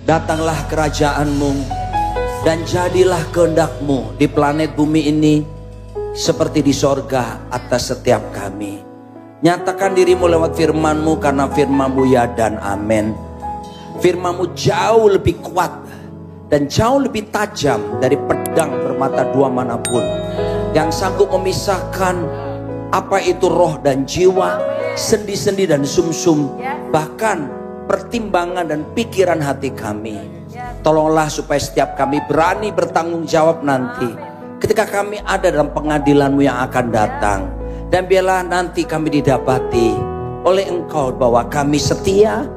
Datanglah kerajaan-Mu dan jadilah kehendak-Mu di planet bumi ini seperti di sorga atas setiap kami. Nyatakan diri-Mu lewat firman-Mu, karena firman-Mu ya dan amin. Firman-Mu jauh lebih kuat dan jauh lebih tajam dari pedang bermata dua manapun, yang sanggup memisahkan apa itu roh dan jiwa, sendi-sendi dan sumsum, bahkan pertimbangan dan pikiran hati kami. Tolonglah supaya setiap kami berani bertanggung jawab nanti ketika kami ada dalam pengadilan-Mu yang akan datang. Dan biarlah nanti kami didapati oleh Engkau bahwa kami setia,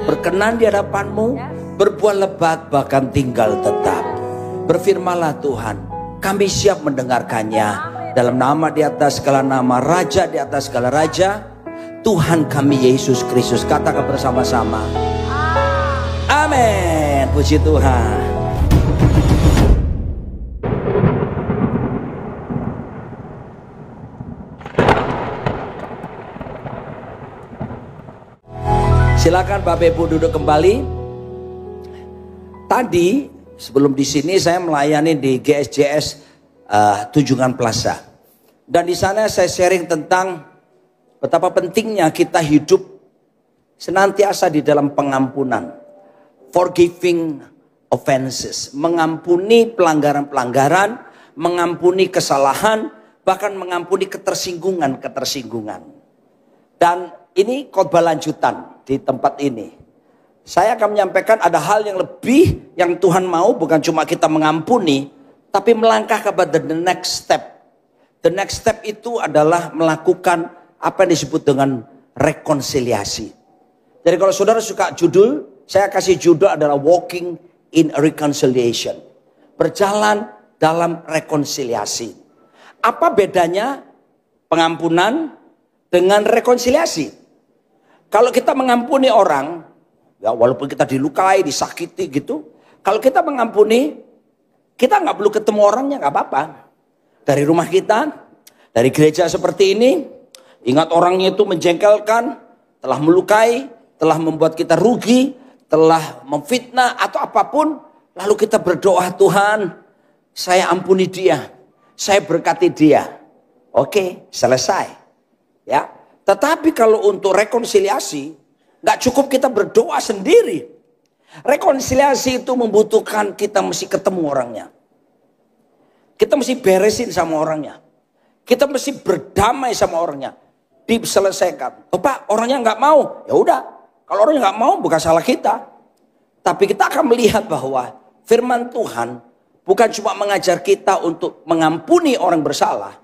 berkenan di hadapan-Mu, berbuat lebat, bahkan tinggal tetap. Berfirmanlah Tuhan, kami siap mendengarkannya. Dalam nama di atas segala nama, Raja di atas segala raja, Tuhan kami Yesus Kristus. Katakan bersama-sama, amin. Puji Tuhan. Silakan Bapak Ibu duduk kembali. Tadi sebelum di sini saya melayani di GSJS Tunjungan Plaza. Dan di sana saya sharing tentang betapa pentingnya kita hidup senantiasa di dalam pengampunan. Forgiving offenses. Mengampuni pelanggaran-pelanggaran, mengampuni kesalahan, bahkan mengampuni ketersinggungan-ketersinggungan. Dan ini khotbah lanjutan di tempat ini. Saya akan menyampaikan ada hal yang lebih yang Tuhan mau, bukan cuma kita mengampuni, tapi melangkah kepada the next step. The next step itu adalah melakukan apa yang disebut dengan rekonsiliasi. Jadi kalau saudara suka judul, saya kasih judul adalah Walking in Reconciliation. Berjalan dalam rekonsiliasi. Apa bedanya pengampunan dengan rekonsiliasi? Kalau kita mengampuni orang, ya walaupun kita dilukai, disakiti gitu. Kalau kita mengampuni, kita nggak perlu ketemu orangnya, nggak apa-apa. Dari rumah kita, dari gereja seperti ini, ingat orangnya itu menjengkelkan, telah melukai, telah membuat kita rugi, telah memfitnah atau apapun. Lalu kita berdoa, Tuhan, saya ampuni dia, saya berkati dia. Oke, selesai. Ya. Tetapi kalau untuk rekonsiliasi, gak cukup kita berdoa sendiri. Rekonsiliasi itu membutuhkan kita mesti ketemu orangnya. Kita mesti beresin sama orangnya. Kita mesti berdamai sama orangnya. Diselesaikan. Oh Pak, orangnya gak mau. Ya udah, kalau orangnya gak mau bukan salah kita. Tapi kita akan melihat bahwa firman Tuhan bukan cuma mengajar kita untuk mengampuni orang bersalah.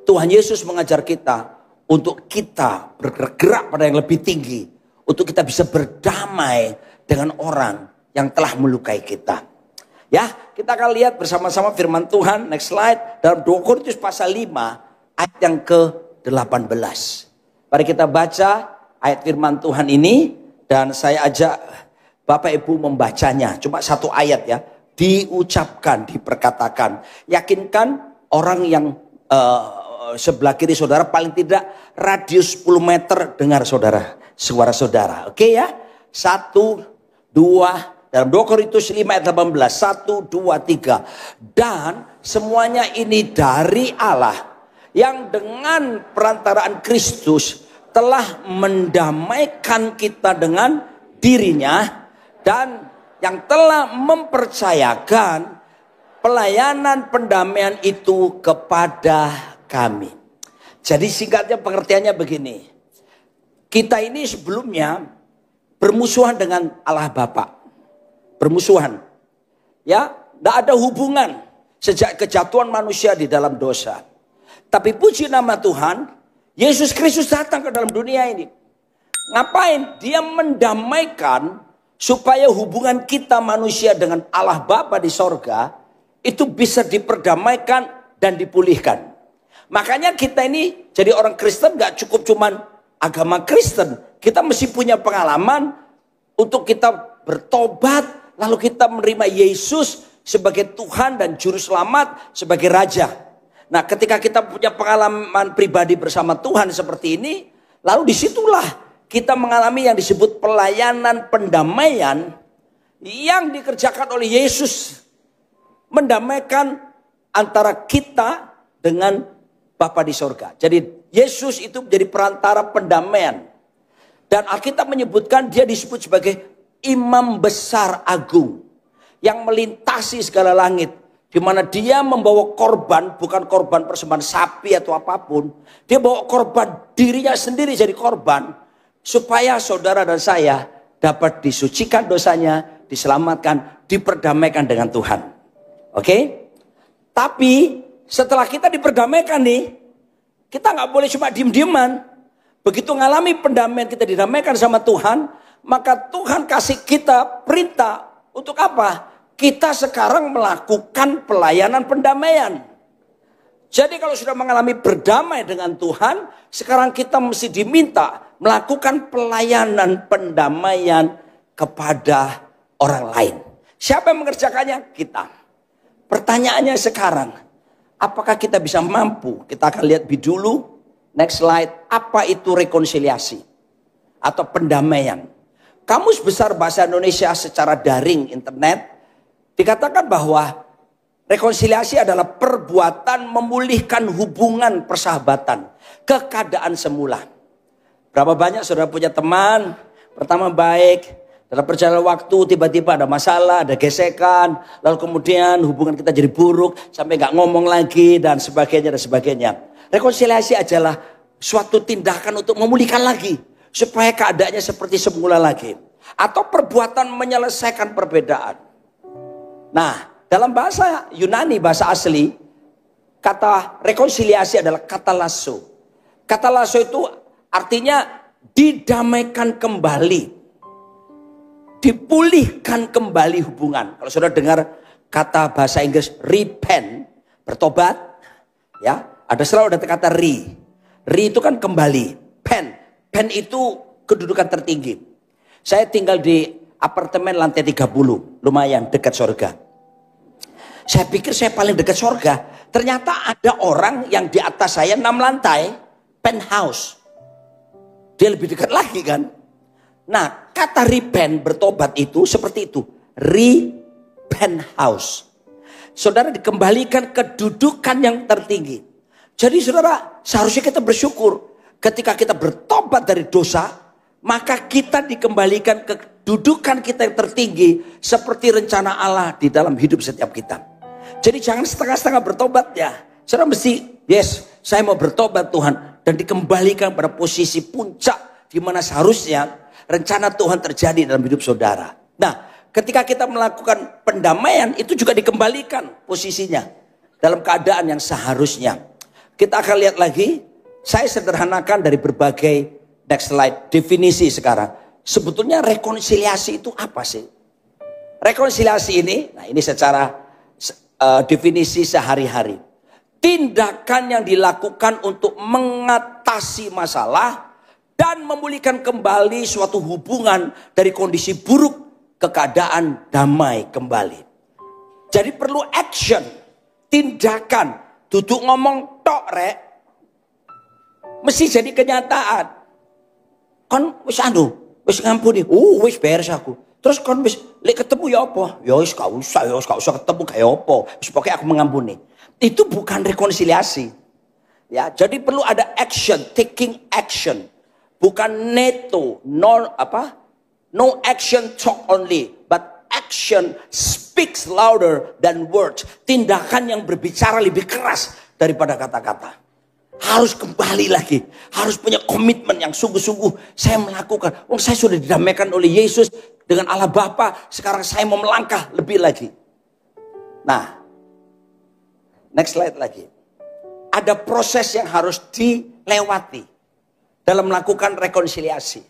Tuhan Yesus mengajar kita untuk kita bergerak pada yang lebih tinggi. Untuk kita bisa berdamai dengan orang yang telah melukai kita. Ya, kita akan lihat bersama-sama firman Tuhan. Next slide. Dalam 2 Korintus pasal 5 ayat yang ke-18. Mari kita baca ayat firman Tuhan ini. Dan saya ajak Bapak Ibu membacanya. Cuma satu ayat ya. Diucapkan, diperkatakan. Yakinkan orang yang sebelah kiri saudara, paling tidak radius 10 meter dengar saudara, suara saudara. Oke ya. 1, 2, dalam 2 Korintus 5 ayat 18. 1, 2, 3. Dan semuanya ini dari Allah, yang dengan perantaraan Kristus telah mendamaikan kita dengan dirinya, dan yang telah mempercayakan pelayanan pendamaian itu kepada kami. Jadi singkatnya pengertiannya begini. Kita ini sebelumnya bermusuhan dengan Allah Bapa. Bermusuhan. Ya, tidak ada hubungan sejak kejatuhan manusia di dalam dosa. Tapi puji nama Tuhan, Yesus Kristus datang ke dalam dunia ini. Ngapain? Dia mendamaikan supaya hubungan kita manusia dengan Allah Bapa di sorga itu bisa diperdamaikan dan dipulihkan. Makanya kita ini jadi orang Kristen gak cukup cuman agama Kristen. Kita mesti punya pengalaman untuk kita bertobat. Lalu kita menerima Yesus sebagai Tuhan dan Juru Selamat, sebagai Raja. Nah ketika kita punya pengalaman pribadi bersama Tuhan seperti ini. Lalu disitulah kita mengalami yang disebut pelayanan pendamaian. yang dikerjakan oleh Yesus mendamaikan antara kita dengan Bapa di sorga. Jadi Yesus itu menjadi perantara pendamaian. Dan Alkitab menyebutkan dia disebut sebagai imam besar agung yang melintasi segala langit. Di mana dia membawa korban, bukan korban persembahan sapi atau apapun. Dia bawa korban dirinya sendiri jadi korban. Supaya saudara dan saya dapat disucikan dosanya, diselamatkan, diperdamaikan dengan Tuhan. Oke? Tapi setelah kita diperdamaikan nih, kita nggak boleh cuma diem-dieman. Begitu ngalami pendamaian, kita didamaikan sama Tuhan, maka Tuhan kasih kita perintah untuk apa? Kita sekarang melakukan pelayanan pendamaian. Jadi kalau sudah mengalami berdamai dengan Tuhan, sekarang kita mesti diminta melakukan pelayanan pendamaian kepada orang lain. Siapa yang mengerjakannya? Kita. Pertanyaannya sekarang, apakah kita bisa mampu? Kita akan lihat dulu, next slide, apa itu rekonsiliasi atau pendamaian. Kamus Besar Bahasa Indonesia secara daring internet dikatakan bahwa rekonsiliasi adalah perbuatan memulihkan hubungan persahabatan ke keadaan semula. Berapa banyak saudara punya teman, pertama baik, dalam perjalanan waktu tiba-tiba ada masalah, ada gesekan, lalu kemudian hubungan kita jadi buruk, sampai gak ngomong lagi dan sebagainya dan sebagainya. Rekonsiliasi adalah suatu tindakan untuk memulihkan lagi, supaya keadaannya seperti semula lagi. Atau perbuatan menyelesaikan perbedaan. Nah, dalam bahasa Yunani, bahasa asli, kata rekonsiliasi adalah kata lasso. Kata lasso itu artinya didamaikan kembali. Dipulihkan kembali hubungan. Kalau saudara dengar kata bahasa Inggris repent, bertobat, ya, ada selalu ada kata re. Re itu kan kembali. Pen itu kedudukan tertinggi. Saya tinggal di apartemen lantai 30, lumayan dekat surga. Saya pikir saya paling dekat surga. Ternyata ada orang yang di atas saya 6 lantai, penthouse. Dia lebih dekat lagi kan. Nah, kata repent, bertobat itu seperti itu. Penthouse. Saudara dikembalikan kedudukan yang tertinggi. Jadi saudara, seharusnya kita bersyukur. Ketika kita bertobat dari dosa, maka kita dikembalikan kedudukan kita yang tertinggi. Seperti rencana Allah di dalam hidup setiap kita. Jadi jangan setengah-setengah bertobat ya. Saudara mesti, yes, saya mau bertobat Tuhan. Dan dikembalikan pada posisi puncak. Di mana seharusnya rencana Tuhan terjadi dalam hidup saudara. Nah, ketika kita melakukan pendamaian, itu juga dikembalikan posisinya. Dalam keadaan yang seharusnya. Kita akan lihat lagi. Saya sederhanakan dari berbagai, next slide, definisi sekarang. Sebetulnya rekonsiliasi itu apa sih? Rekonsiliasi ini, nah ini secara definisi sehari-hari. Tindakan yang dilakukan untuk mengatasi masalah dan memulihkan kembali suatu hubungan dari kondisi buruk ke keadaan damai kembali. Jadi perlu action, tindakan, duduk ngomong tok rek, mesti jadi kenyataan. Kon wis wis ngampuni, wis beres aku. Terus kon wis lek ketemu ya apa? Ya wis gak usah ketemu kayak apa. Wis pokoke aku mengampuni. Itu bukan rekonsiliasi. Ya, jadi perlu ada action, taking action. Bukan neto, no action talk only, but action speaks louder than words. Tindakan yang berbicara lebih keras daripada kata-kata. Harus kembali lagi. Harus punya komitmen yang sungguh-sungguh saya melakukan. Saya sudah didamaikan oleh Yesus dengan Allah Bapa. Sekarang saya mau melangkah lebih lagi. Nah, next slide lagi. Ada proses yang harus dilewati dalam melakukan rekonsiliasi.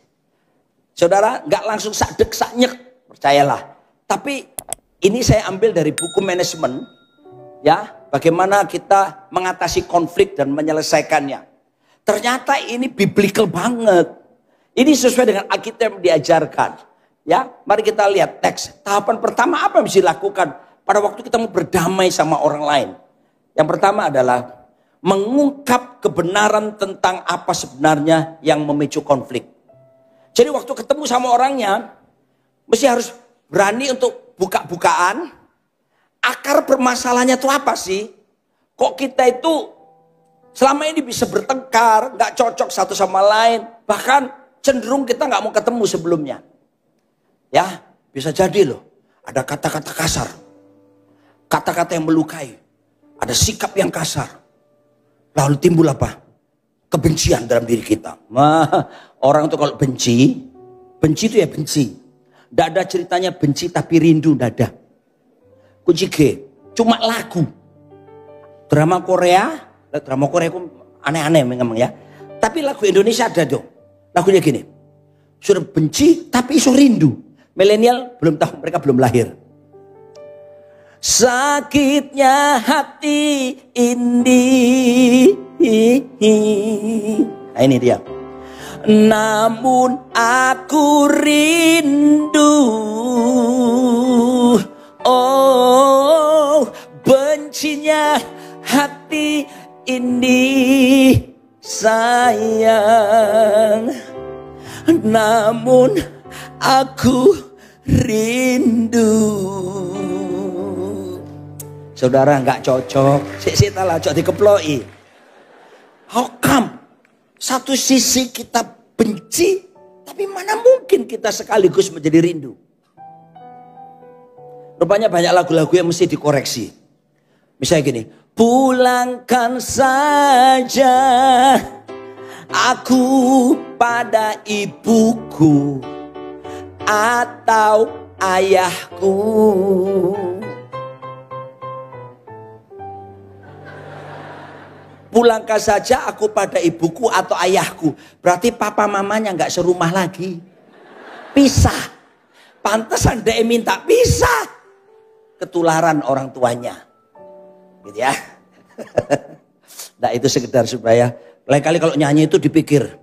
Saudara, gak langsung sadek saknyek, percayalah. Tapi ini saya ambil dari buku manajemen. Ya, bagaimana kita mengatasi konflik dan menyelesaikannya. Ternyata ini biblical banget. Ini sesuai dengan Alkitab diajarkan. Ya, mari kita lihat teks. Tahapan pertama apa yang bisa dilakukan pada waktu kita mau berdamai sama orang lain. Yang pertama adalah mengungkap kebenaran tentang apa sebenarnya yang memicu konflik. Jadi waktu ketemu sama orangnya, mesti harus berani untuk buka-bukaan. Akar permasalahannya itu apa sih? Kok kita itu selama ini bisa bertengkar, nggak cocok satu sama lain, bahkan cenderung kita nggak mau ketemu sebelumnya. Ya, bisa jadi loh, ada kata-kata kasar, kata-kata yang melukai, ada sikap yang kasar, lalu timbul apa? Kebencian dalam diri kita. Orang tuh kalau benci itu ya benci. Nggak ada ceritanya benci tapi rindu, nggak ada. Kunci G, cuma lagu. Drama Korea itu aneh-aneh memang ya. Tapi lagu Indonesia ada dong. Lagunya gini, sudah benci tapi iso rindu. Milenial belum tahu, mereka belum lahir. Sakitnya hati ini. Nah, ini dia. Namun aku rindu. Oh, bencinya hati ini sayang. Namun aku rindu. Saudara nggak cocok. Sik lah cocok dikeploi. How come? Satu sisi kita benci, tapi mana mungkin kita sekaligus menjadi rindu. Rupanya banyak lagu-lagu yang mesti dikoreksi. Misalnya gini, pulangkan saja aku pada ibuku atau ayahku. Pulangkan saja aku pada ibuku atau ayahku. Berarti papa mamanya nggak serumah lagi. Pisah. Pantesan dia minta pisah. Ketularan orang tuanya. Gitu ya. Nah itu sekedar supaya lain kali kalau nyanyi itu dipikir.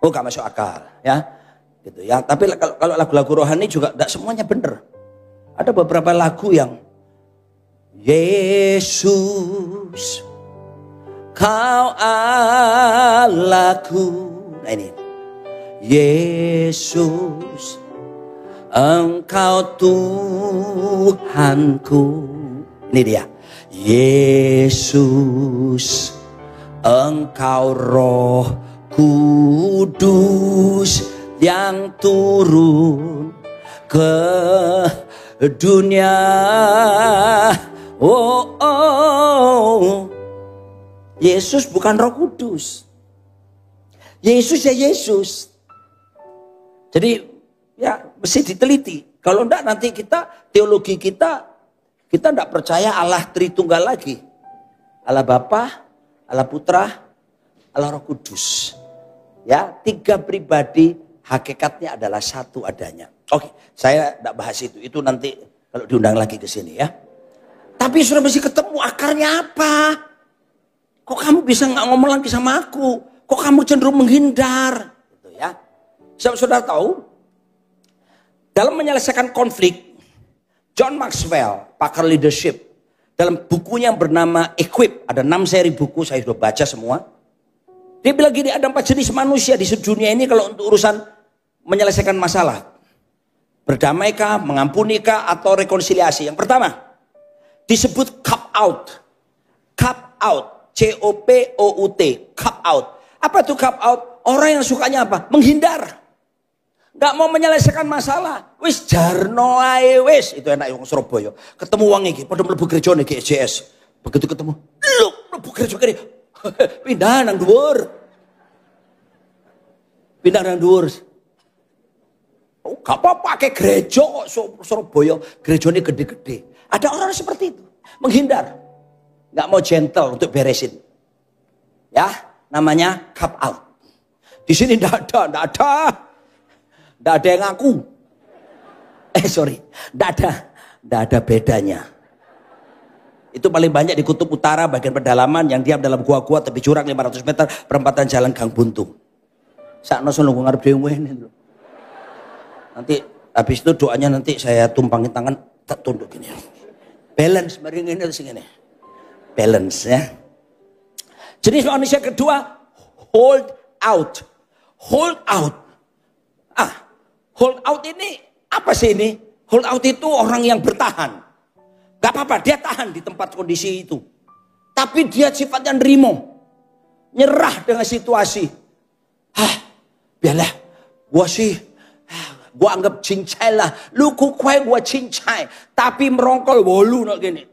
Oh gak masuk akal ya. Gitu ya. Tapi kalau lagu-lagu rohani juga tidak semuanya benar. Ada beberapa lagu yang Yesus Kau Allahku. Nah ini. Yesus Engkau Tuhanku. Ini dia. Yesus Engkau Roh Kudus yang turun ke dunia. Oh, oh. Yesus bukan Roh Kudus. Yesus ya Yesus. Jadi ya mesti diteliti. Kalau enggak nanti teologi kita enggak percaya Allah Tritunggal lagi. Allah Bapa, Allah Putra, Allah Roh Kudus. Ya, 3 pribadi hakikatnya adalah satu adanya. Oke, saya enggak bahas itu. Itu nanti kalau diundang lagi ke sini ya. Tapi sudah mesti ketemu akarnya apa? Kok kamu bisa nggak ngomong lagi sama aku? Kok kamu cenderung menghindar? Gitu ya. Saudara tahu, dalam menyelesaikan konflik, John Maxwell, pakar leadership, dalam bukunya yang bernama Equip, ada 6 seri buku, saya sudah baca semua. Dia bilang gini, ada 4 jenis manusia di dunia ini kalau untuk urusan menyelesaikan masalah. Berdamaikah, mengampunikah, atau rekonsiliasi. Yang pertama, disebut cop out. Cop out. C-O-P-O-U-T, cop out. Apa itu cop out? Orang yang sukanya apa? Menghindar. Gak mau menyelesaikan masalah. Wis jarno ae wis. Itu enak yang Surabaya. Ketemu wong iki, padha mlebu gereja nih GSJS. Begitu ketemu, lho mlebu gereja kene. Pindah nang dhuwur. Pindah nang dhuwur. Oh, gak apa-apa pakai gereja kok Surabaya. Gerejane gede-gede. Ada orang seperti itu. Menghindar. Gak mau gentle untuk beresin. Ya, namanya cop out. Di sini ndak ada yang ngaku. Ndak ada bedanya. Itu paling banyak di Kutub Utara, bagian pedalaman yang diam dalam gua-gua tepi jurang 500 meter, perempatan jalan Gang Buntung. Sakno sono ngarep dhewe ini. Nanti habis itu doanya nanti saya tumpangin tangan, tak tunduk gini. Balance, mari ngene sing ngene. Balance ya. Jenis manusia kedua, hold out. Hold out. Hold out ini apa sih ini? Hold out itu orang yang bertahan. Gak apa-apa, dia tahan di tempat kondisi itu. Tapi dia sifatnya nerimo. Nyerah dengan situasi. Biarlah, gua anggap cincai lah. Lu kukwai gua cincai. Tapi merongkol wolu nak gini.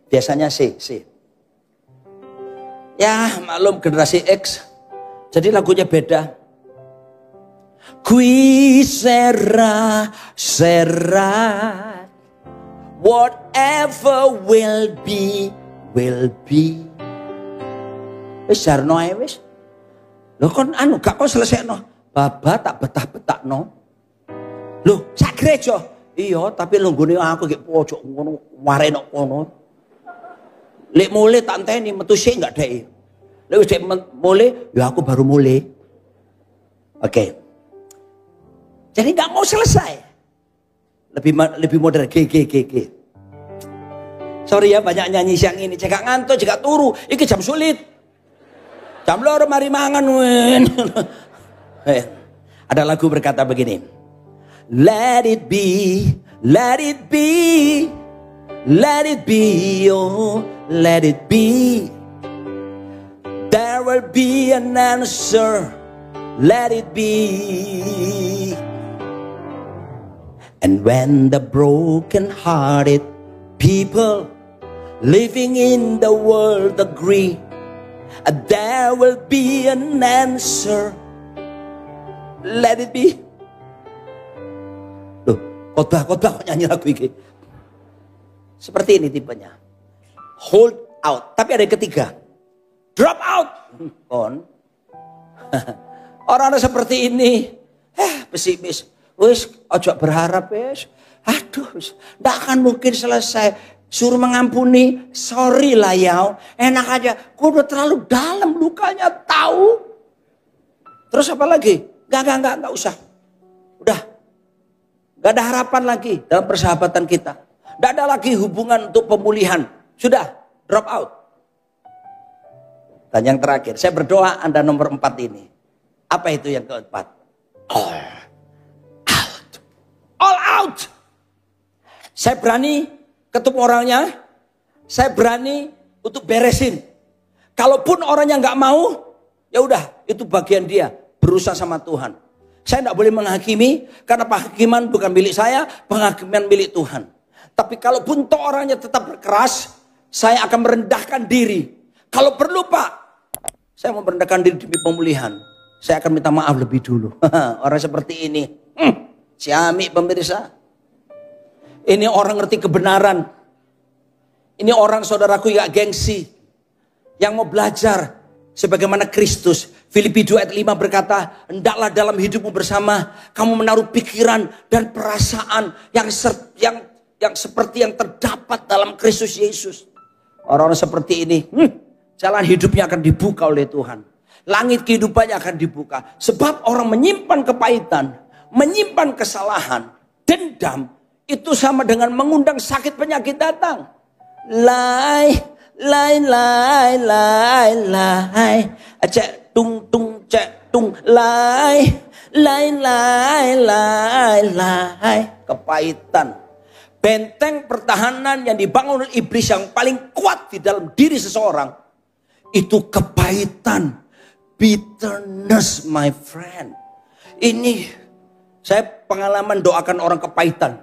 Biasanya sih. Ya maklum generasi X. Jadi lagunya beda. Qui sera, whatever will be. Wis jarno ae wis. Lho kon gak kok selesekno. Baba tak betah-betahno. Lho sak gereja. Iya, tapi lunggune aku gek pojok ngono, wareno kono. Lek mulai tak enteni metu sik enggak dek. Lek wis mulai, ya aku baru mulai. Oke. Jadi nggak mau selesai. Lebih modern. G. Sorry ya banyak nyanyi siang ini. Cekak ngantuk, cekak turu. Iki jam sulit. Jam loro mari mangan. Ada lagu berkata begini. Let it be, let it be, let it be, oh, let it be. There will be an answer. Let it be. And when the broken-hearted people living in the world agree, there will be an answer. Let it be. Loh, khotbah kok nyanyi lagu ini. Seperti ini tipenya. Hold out. Tapi ada yang ketiga. Drop out. Orang-orang seperti ini, pesimis. Wis ojo berharap wis. Aduh, ndak akan mungkin selesai. Suruh mengampuni, sorry lah ya. Enak aja, gua udah terlalu dalam lukanya tahu. Terus apa lagi? Enggak usah. Udah. Gak ada harapan lagi dalam persahabatan kita. Gak ada lagi hubungan untuk pemulihan. Sudah, drop out. Dan yang terakhir, saya berdoa Anda nomor 4 ini. Apa itu yang keempat? All out. Saya berani ketemu orangnya. Saya berani untuk beresin. Kalaupun orangnya nggak mau, ya udah itu bagian dia berusaha sama Tuhan. Saya tidak boleh menghakimi karena penghakiman bukan milik saya, penghakiman milik Tuhan. Tapi kalaupun toh orangnya tetap berkeras, saya akan merendahkan diri. Kalau perlu Pak, saya mau merendahkan diri demi pemulihan. Saya akan minta maaf lebih dulu. Orang seperti ini. Ciamik pemirsa. Ini orang ngerti kebenaran. Ini orang saudaraku yang gengsi. Yang mau belajar sebagaimana Kristus. Filipi 2 ayat 5 berkata, hendaklah dalam hidupmu bersama kamu menaruh pikiran dan perasaan yang seperti yang terdapat dalam Kristus Yesus. Orang-orang seperti ini, jalan hidupnya akan dibuka oleh Tuhan. Langit kehidupannya akan dibuka. Sebab orang menyimpan kepahitan, menyimpan kesalahan, dendam, itu sama dengan mengundang sakit penyakit datang. Lai, cek tung tung cek tung, lai, kepahitan. Benteng pertahanan yang dibangun oleh iblis yang paling kuat di dalam diri seseorang, itu kepahitan. Bitterness, my friend. Ini saya pengalaman doakan orang kepahitan.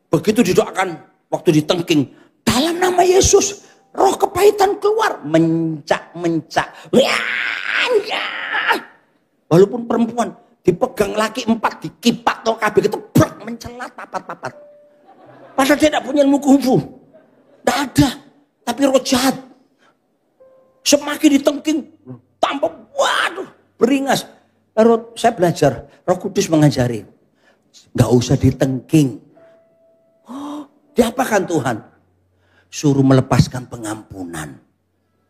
Begitu didoakan waktu ditengking, dalam nama Yesus, roh kepahitan keluar, mencak. Walaupun perempuan dipegang laki 4, dikipak atau kabeh itu mencelat papat. Padahal dia tidak punya ilmu kungfu, tidak ada. Tapi roh jahat semakin ditengking, tambah waduh beringas. Lalu saya belajar, Roh Kudus mengajari, nggak usah ditengking. Oh, diapakan Tuhan? Suruh melepaskan pengampunan.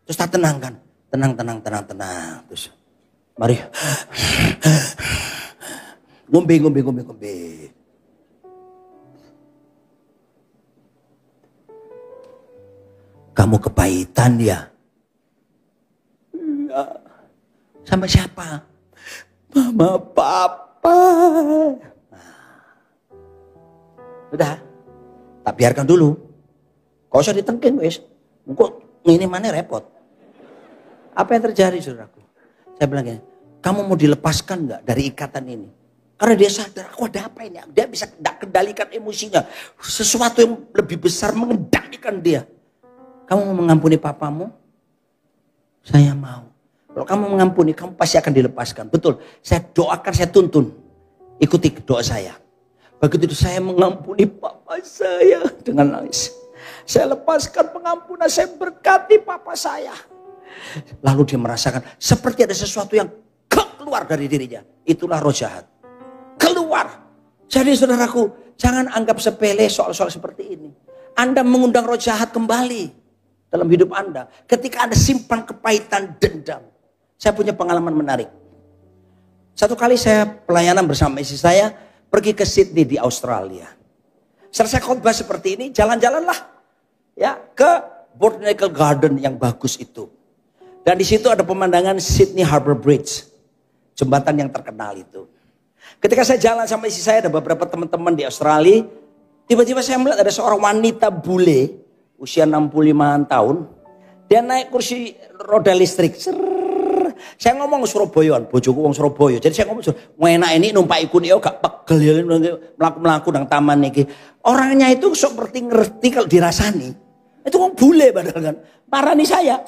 Terus tak tenangkan, tenang. Terus mari, ngombe. Kamu kepahitan ya? Sama siapa? Mama, Papa. Papa. Udah, tak biarkan dulu. Kau usah ditengking wis. Engko ngene mana repot. Apa yang terjadi saudaraku? Saya bilang gini, kamu mau dilepaskan nggak dari ikatan ini? Karena dia sadar, aku ada apa ini? Dia bisa tidak kendalikan emosinya. Sesuatu yang lebih besar mengendalikan dia. Kamu mau mengampuni papamu? Saya mau. Kalau kamu mengampuni, kamu pasti akan dilepaskan. Betul, saya doakan, saya tuntun. Ikuti doa saya. Begitu itu saya mengampuni papa saya dengan nangis. Saya lepaskan pengampunan, saya berkati papa saya. Lalu dia merasakan seperti ada sesuatu yang keluar dari dirinya. Itulah roh jahat. Keluar. Jadi saudaraku, jangan anggap sepele soal-soal seperti ini. Anda mengundang roh jahat kembali dalam hidup Anda. Ketika Anda simpan kepahitan, dendam. Saya punya pengalaman menarik. Satu kali saya pelayanan bersama istri saya, pergi ke Sydney di Australia. Selesai khotbah seperti ini, jalan-jalanlah ya ke Botanical Garden yang bagus itu. Dan di situ ada pemandangan Sydney Harbour Bridge, jembatan yang terkenal itu. Ketika saya jalan sama istri saya, ada beberapa teman-teman di Australia. Tiba-tiba saya melihat ada seorang wanita bule, usia 65 tahun. Dia naik kursi roda listrik. Saya ngomong Surabayaan, bojoku wong Surabaya. Jadi saya ngomong, enak ini numpak ikut ya gak pegel ya melaku-melaku nang taman iki. Orangnya itu seperti ngerti kalau dirasani. Itu wong bule padahal kan. Marani saya.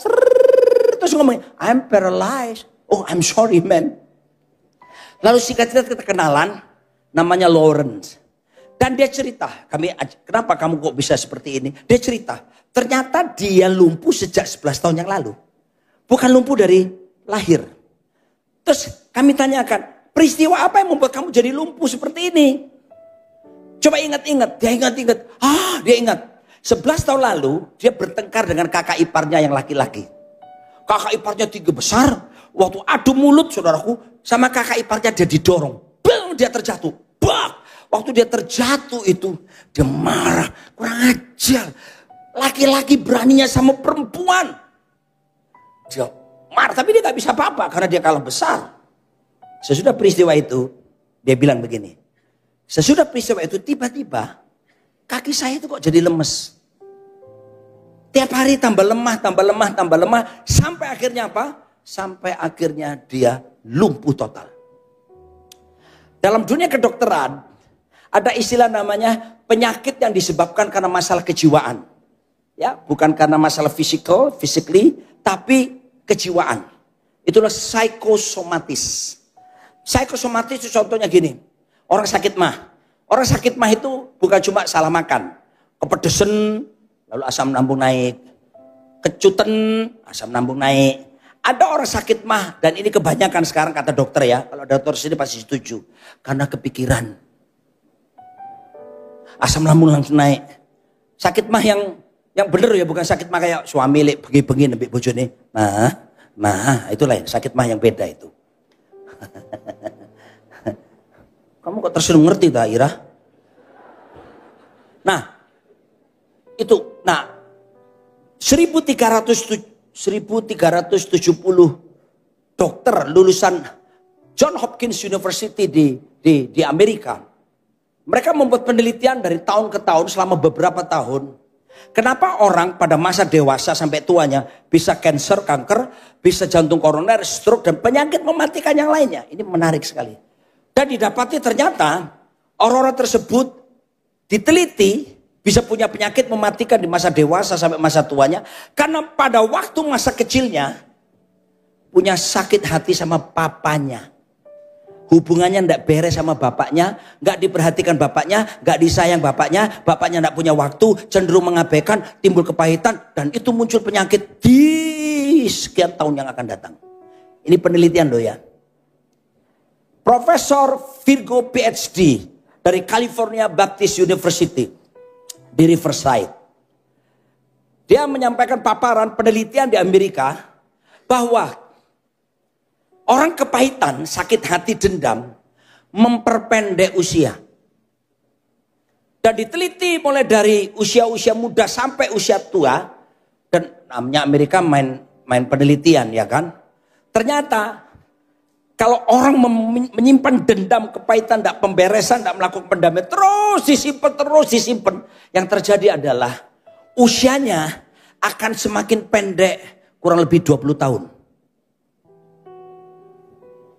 Terus ngomong, I'm paralyzed. Oh, I'm sorry man. Lalu singkat cerita kita kenalan, namanya Lawrence. Dan dia cerita, kenapa kamu kok bisa seperti ini? Dia cerita, ternyata dia lumpuh sejak 11 tahun yang lalu. Bukan lumpuh dari lahir. Terus kami tanyakan, peristiwa apa yang membuat kamu jadi lumpuh seperti ini? Coba ingat-ingat, dia ingat-ingat. Dia ingat. 11 tahun lalu dia bertengkar dengan kakak iparnya yang laki-laki. Kakak iparnya tinggi besar. Waktu adu mulut saudaraku, sama kakak iparnya dia didorong. Bang, dia terjatuh. Bang. Waktu dia terjatuh itu, dia marah. Kurang ajar. Laki-laki beraninya sama perempuan. Dia marah, tapi dia gak bisa apa-apa karena dia kalah besar. Sesudah peristiwa itu, dia bilang begini. Sesudah peristiwa itu tiba-tiba, kaki saya itu kok jadi lemes. Tiap hari tambah lemah, tambah lemah, tambah lemah. Sampai akhirnya apa? Sampai akhirnya dia lumpuh total. Dalam dunia kedokteran, ada istilah namanya penyakit yang disebabkan karena masalah kejiwaan. Ya, bukan karena masalah physically, tapi kejiwaan. Itulah psikosomatis. Psikosomatis itu contohnya gini. Orang sakit mah. Orang sakit mah itu bukan cuma salah makan. Kepedesan, lalu asam lambung naik. Kecutan, asam lambung naik. Ada orang sakit mah, dan ini kebanyakan sekarang kata dokter ya. Kalau dokter sini pasti setuju. Karena kepikiran. Asam lambung langsung naik. Sakit mah yang bener ya, bukan sakit mah kayak suami lek bengi-bengi nembik bojone. Nah, itu lain. Sakit mah yang beda itu. Kamu kok tersenyum ngerti tak Ira? Nah, itu. Nah, 1370 dokter lulusan John Hopkins University di Amerika. Mereka membuat penelitian dari tahun ke tahun selama beberapa tahun. Kenapa orang pada masa dewasa sampai tuanya bisa kanker, bisa jantung koroner, stroke, dan penyakit mematikan yang lainnya. Ini menarik sekali. Dan didapati ternyata orang-orang tersebut diteliti bisa punya penyakit mematikan di masa dewasa sampai masa tuanya. Karena pada waktu masa kecilnya punya sakit hati sama papanya. Hubungannya tidak beres sama bapaknya, nggak diperhatikan bapaknya, nggak disayang bapaknya nggak punya waktu, cenderung mengabaikan, timbul kepahitan, dan itu muncul penyakit di sekian tahun yang akan datang. Ini penelitian loh ya. Profesor Virgo PhD dari California Baptist University di Riverside. Dia menyampaikan paparan penelitian di Amerika bahwa orang kepahitan, sakit hati, dendam memperpendek usia. Dan diteliti mulai dari usia-usia muda sampai usia tua. Dan namanya Amerika main penelitian ya kan. Ternyata Kalau orang menyimpan dendam, kepahitan, tidak pemberesan, tidak melakukan pendamaian, terus disimpan. Yang terjadi adalah usianya akan semakin pendek, kurang lebih 20 tahun.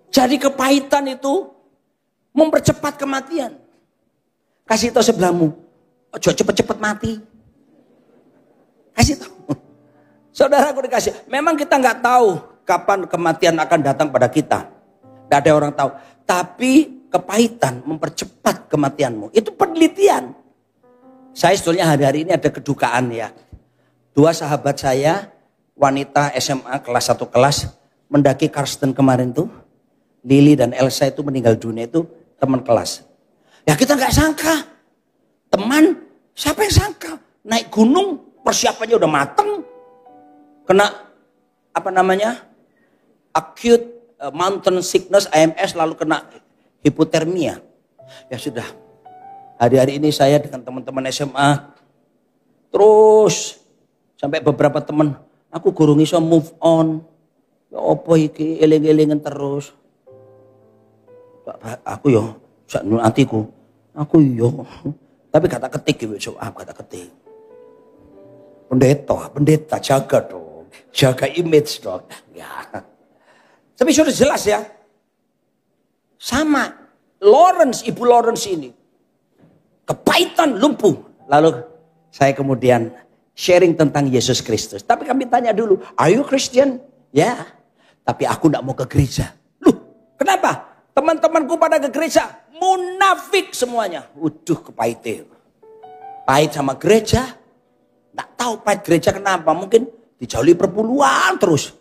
Jadi kepahitan itu mempercepat kematian. Kasih tahu sebelahmu, ojo cepet-cepet mati. Kasih tahu. Saudaraku dikasih, memang kita nggak tahu kapan kematian akan datang pada kita. Tidak ada orang tahu. Tapi kepahitan mempercepat kematianmu. Itu penelitian. Saya sebetulnya hari-hari ini ada kedukaan ya. 2 sahabat saya, wanita SMA kelas 1 kelas, mendaki Karsten kemarin tuh. Lily dan Elsa itu meninggal dunia, itu teman kelas. Ya kita nggak sangka. Teman, siapa yang sangka? Naik gunung, persiapannya udah mateng. Kena acute mountain sickness, AMS, lalu kena hipotermia. Ya sudah, hari-hari ini saya dengan teman-teman SMA terus sampai beberapa teman, aku gurung iso move on. Ya opo iki eling-elingan terus. Aku yo sakno atiku. Aku yo. Tapi kata ketik gitu, kata ketik. Pendeta jaga dong. Jaga image dong. Ya. Tapi sudah jelas ya. Sama Ibu Lawrence ini. Kepahitan lumpuh. Lalu saya kemudian sharing tentang Yesus Kristus. Tapi kami tanya dulu, are you Christian? Ya. Tapi aku tidak mau ke gereja. Loh, kenapa? Teman-temanku pada ke gereja. Munafik semuanya. Waduh, kepahitan. Pahit sama gereja. Tidak tahu pahit gereja kenapa. Mungkin dijauhi perpuluhan terus.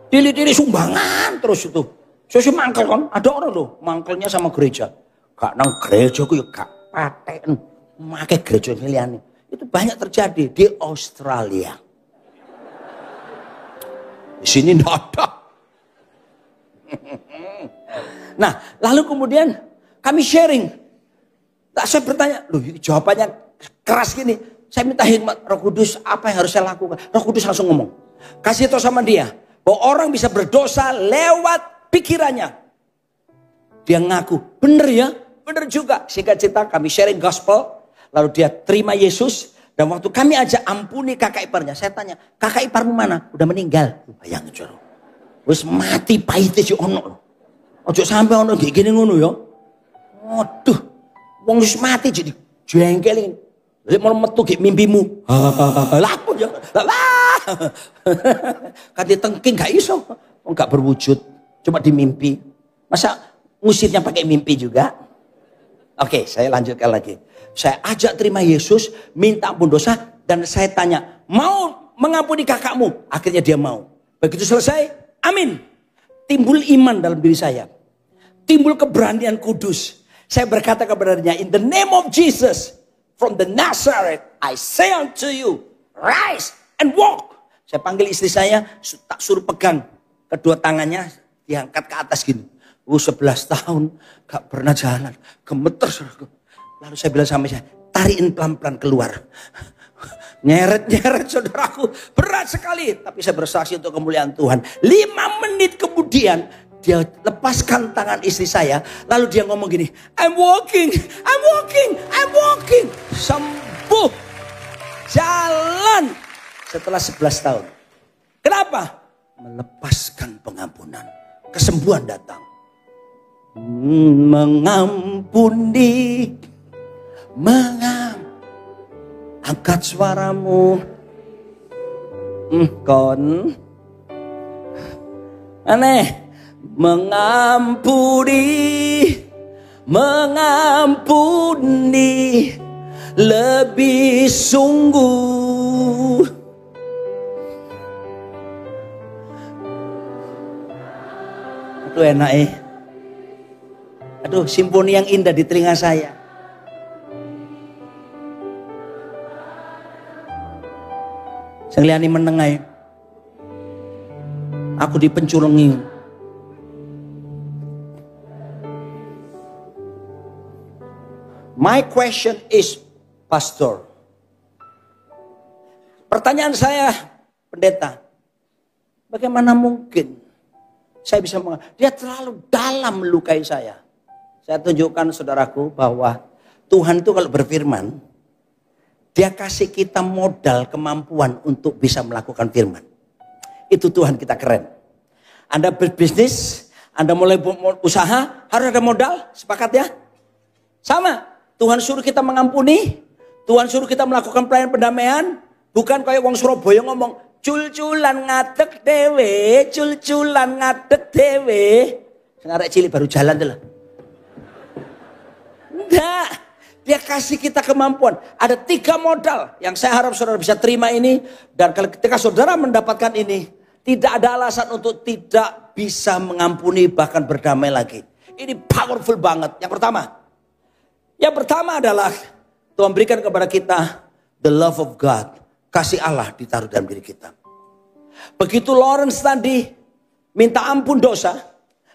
Dili-dili sumbangan terus itu. Saya mangkel kan. Ada orang loh mangkelnya sama gereja. Gak nang gereja ku ya gak paten. Makai gereja miliani. Itu banyak terjadi di Australia. Di sini tidak ada. Nah, lalu kemudian kami sharing. Saya bertanya, loh jawabannya keras gini. Saya minta hikmat Roh Kudus, apa yang harus saya lakukan? Roh Kudus langsung ngomong. Kasih tahu sama dia, bahwa orang bisa berdosa lewat pikirannya. Dia ngaku, bener ya, bener juga. Singkat cerita kami sharing gospel, lalu dia terima Yesus. Dan waktu kami ajak ampuni kakak iparnya, saya tanya, kakak iparmu mana? Udah meninggal. Bayangin coba. Wis mati pahitnya si ono. Ojo sampai ono gini ngono ya. Waduh, wong wis mati jadi jengkelin. Lek mau metu gek mimpimu. Lapo ya. Lah. Kate tengking gak iso. Wong gak berwujud, cuma di mimpi. Masa ngusirnya pakai mimpi juga? Oke, saya lanjutkan lagi. Saya ajak terima Yesus, minta ampun dosa, dan saya tanya, mau mengampuni kakakmu? Akhirnya dia mau. Begitu selesai, amin. Timbul iman dalam diri saya. Timbul keberanian kudus. Saya berkata kepadanya, in the name of Jesus, from the Nazareth, I say unto you, rise and walk. Saya panggil istri saya, tak suruh pegang kedua tangannya, diangkat ke atas gini. 11 tahun gak pernah jalan, gemeter. Lalu saya bilang sama saya, tarikin pelan-pelan keluar. Nyeret-nyeret saudaraku, berat sekali. Tapi saya bersaksi untuk kemuliaan Tuhan. 5 menit kemudian, dia lepaskan tangan istri saya. Lalu dia ngomong gini, I'm walking. Sembuh. Jalan. Setelah 11 tahun. Kenapa? Melepaskan pengampunan. Kesembuhan datang. Mengampuni. Angkat suaramu. Kon. Aneh. Mengampuni lebih sungguh. Aduh enak Aduh simfoni yang indah di telinga saya. Sengliani menengai. Aku dipenculengi. My question is, Pastor. Pertanyaan saya, pendeta. Bagaimana mungkin Saya bisa dia terlalu dalam melukai saya. Saya tunjukkan saudaraku bahwa Tuhan itu kalau berfirman, dia kasih kita modal kemampuan untuk bisa melakukan firman. Itu Tuhan kita keren. Anda berbisnis, Anda mulai usaha, harus ada modal, sepakat ya? Sama, Tuhan suruh kita mengampuni, Tuhan suruh kita melakukan pelayanan pendamaian, bukan kayak wong Surabaya ngomong, cul-culan ngadeg dewe, cul-culan ngadeg dewe. Sengarek cilik baru jalan tuh lah. Enggak, dia kasih kita kemampuan. Ada 3 modal yang saya harap saudara bisa terima ini. Dan ketika saudara mendapatkan ini, tidak ada alasan untuk tidak bisa mengampuni bahkan berdamai lagi. Ini powerful banget. Yang pertama adalah Tuhan berikan kepada kita the love of God. Kasih Allah ditaruh dalam diri kita. Begitu Lawrence tadi minta ampun dosa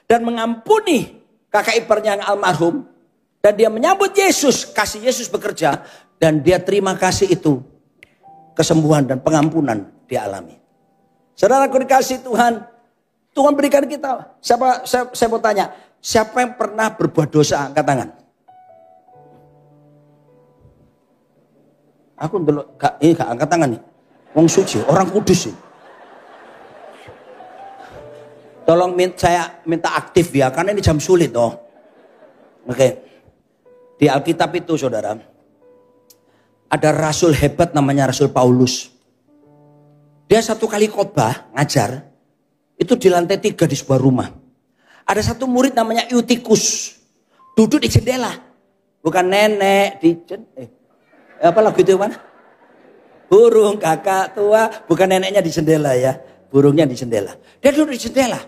dan mengampuni kakak iparnya yang almarhum. Dan dia menyambut Yesus, kasih Yesus bekerja. Dan dia terima kasih itu. Kesembuhan dan pengampunan dia alami. Saudaraku dikasih Tuhan. Tuhan berikan kita. Saya mau tanya. Siapa yang pernah berbuat dosa? Angkat tangan. Aku ini gak angkat tangan nih. Wong suci, orang kudus sih. Tolong saya minta aktif ya. Karena ini jam sulit toh. Oke. Di Alkitab itu saudara. Ada rasul hebat namanya Rasul Paulus. Dia satu kali khotbah, ngajar. Itu di lantai 3 di sebuah rumah. Ada satu murid namanya Eutikus. Duduk di jendela. Bukan nenek. Apa lagu itu mana? Burung kakak tua. Bukan neneknya di jendela ya. Burungnya di jendela. Dia duduk di jendela.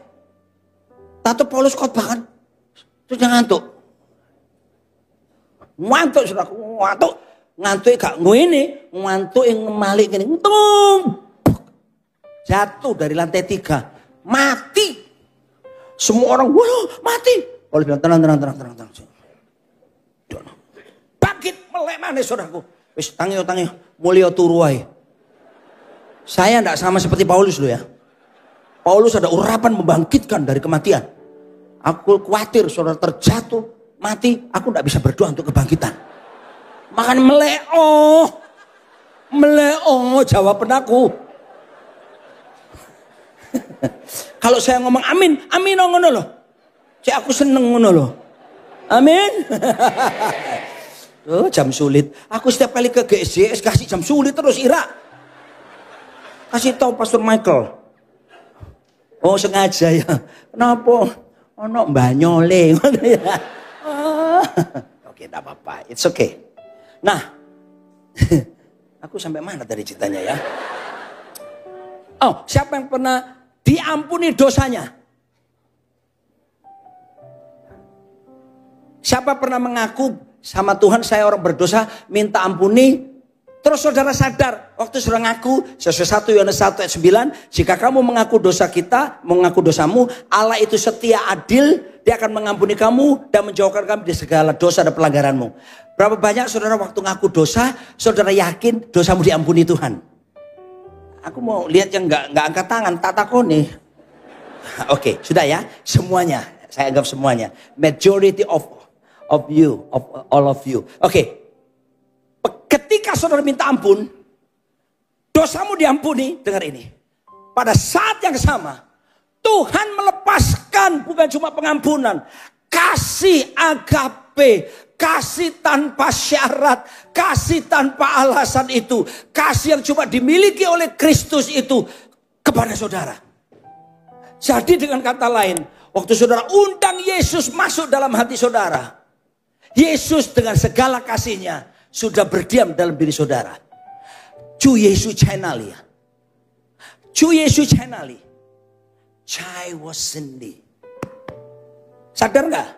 Tato Paulus khotbah kan. Terus dia ngantuk. Ngantuk saudaraku. Ngantuk gak ngene. Ngantuk yang ngemalik gini. Jatuh dari lantai 3. Mati. Semua orang, waduh mati. Paulus bilang tenang. Bangkit melek mana saudaraku. Wis tangi. Mulia turuai. Saya tidak sama seperti Paulus loh ya. Paulus ada urapan membangkitkan dari kematian. Aku khawatir saudara terjatuh, mati. Aku tidak bisa berdoa untuk kebangkitan. Makan meleo jawaban aku. Kalau saya ngomong amin ngono loh. Cek aku seneng ngono loh. Amin. Jam sulit. Aku setiap kali ke GSJS kasih jam sulit terus Ira. Kasih tahu Pastor Michael. Oh sengaja ya. Kenapa? Ono mbanyole. Oke, enggak apa-apa. It's okay. Nah, aku sampai mana tadi ceritanya ya? Oh, siapa yang pernah diampuni dosanya? Siapa pernah mengaku sama Tuhan saya orang berdosa, minta ampuni? Terus saudara sadar, waktu saudara ngaku, sesuai 1 Yohanes 1 ayat 9, jika kamu mengaku dosa kita, mengaku dosamu, Allah itu setia adil, dia akan mengampuni kamu dan menjauhkan kamu dari segala dosa dan pelanggaranmu. Berapa banyak saudara waktu ngaku dosa, saudara yakin dosamu diampuni Tuhan? Aku mau lihat yang nggak angkat tangan, tak takoni. Oke, sudah ya, semuanya, saya anggap semuanya. Majority of you, of all of you. Oke. Ketika saudara minta ampun, dosamu diampuni, dengar ini. Pada saat yang sama, Tuhan melepaskan bukan cuma pengampunan, kasih agape, kasih tanpa syarat, kasih tanpa alasan itu, kasih yang cuma dimiliki oleh Kristus itu kepada saudara. Jadi dengan kata lain, waktu saudara undang Yesus masuk dalam hati saudara, Yesus dengan segala kasihnya sudah berdiam dalam diri saudara. Cu Yesus channel ya. Cu Yesus channel. Cai wasendi. Sadar nggak?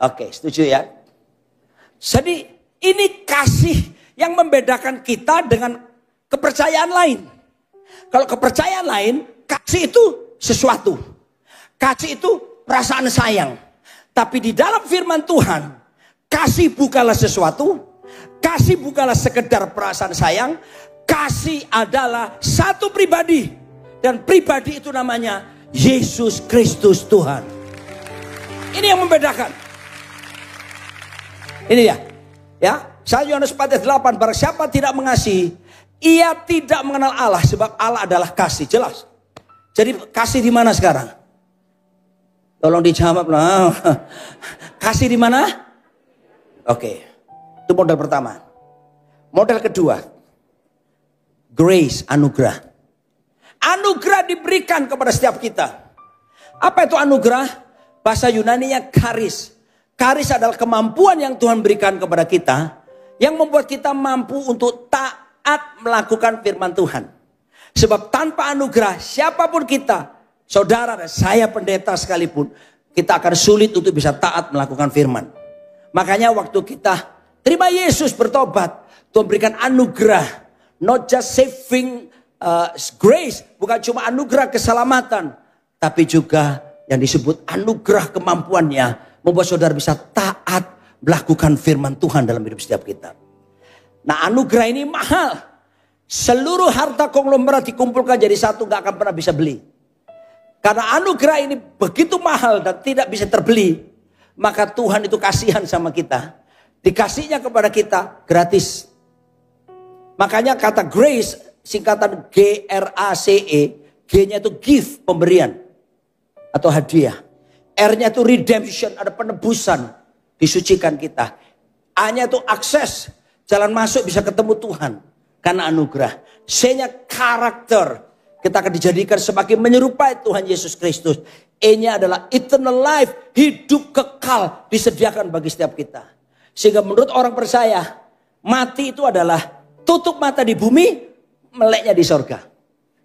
Oke, setuju ya. Jadi ini kasih yang membedakan kita dengan kepercayaan lain. Kalau kepercayaan lain, kasih itu sesuatu. Kasih itu perasaan sayang. Tapi di dalam firman Tuhan, kasih bukanlah sesuatu. Kasih bukanlah sekedar perasaan sayang. Kasih adalah satu pribadi. Dan pribadi itu namanya Yesus Kristus Tuhan. Ini yang membedakan. Ini dia. Ya, 1 Yohanes 4 ayat 8, barang siapa tidak mengasihi, ia tidak mengenal Allah, sebab Allah adalah kasih. Jelas. Jadi kasih di mana sekarang? Tolong dijawab lah. Kasih di mana? Oke. Itu modal pertama. Modal kedua. Grace, anugerah. Anugerah diberikan kepada setiap kita. Apa itu anugerah? Bahasa Yunaninya charis. Charis adalah kemampuan yang Tuhan berikan kepada kita, yang membuat kita mampu untuk taat melakukan firman Tuhan. Sebab tanpa anugerah, siapapun kita, saudara dan saya pendeta sekalipun, kita akan sulit untuk bisa taat melakukan firman. Makanya waktu kita terima Yesus bertobat, Tuhan berikan anugerah. Not just saving grace, bukan cuma anugerah keselamatan, tapi juga yang disebut anugerah kemampuannya, membuat saudara bisa taat melakukan firman Tuhan dalam hidup setiap kita. Nah, anugerah ini mahal. Seluruh harta konglomerat dikumpulkan jadi satu, gak akan pernah bisa beli. Karena anugerah ini begitu mahal dan tidak bisa terbeli, maka Tuhan itu kasihan sama kita. Dikasihnya kepada kita gratis. Makanya kata grace, singkatan G-R-A-C-E, G-nya itu gift, pemberian atau hadiah. R-nya itu redemption, ada penebusan, disucikan kita. A-nya itu akses, jalan masuk bisa ketemu Tuhan karena anugerah. C-nya karakter, kita akan dijadikan semakin menyerupai Tuhan Yesus Kristus. E-nya adalah eternal life, hidup kekal disediakan bagi setiap kita. Sehingga menurut orang percaya, mati itu adalah tutup mata di bumi, meleknya di sorga.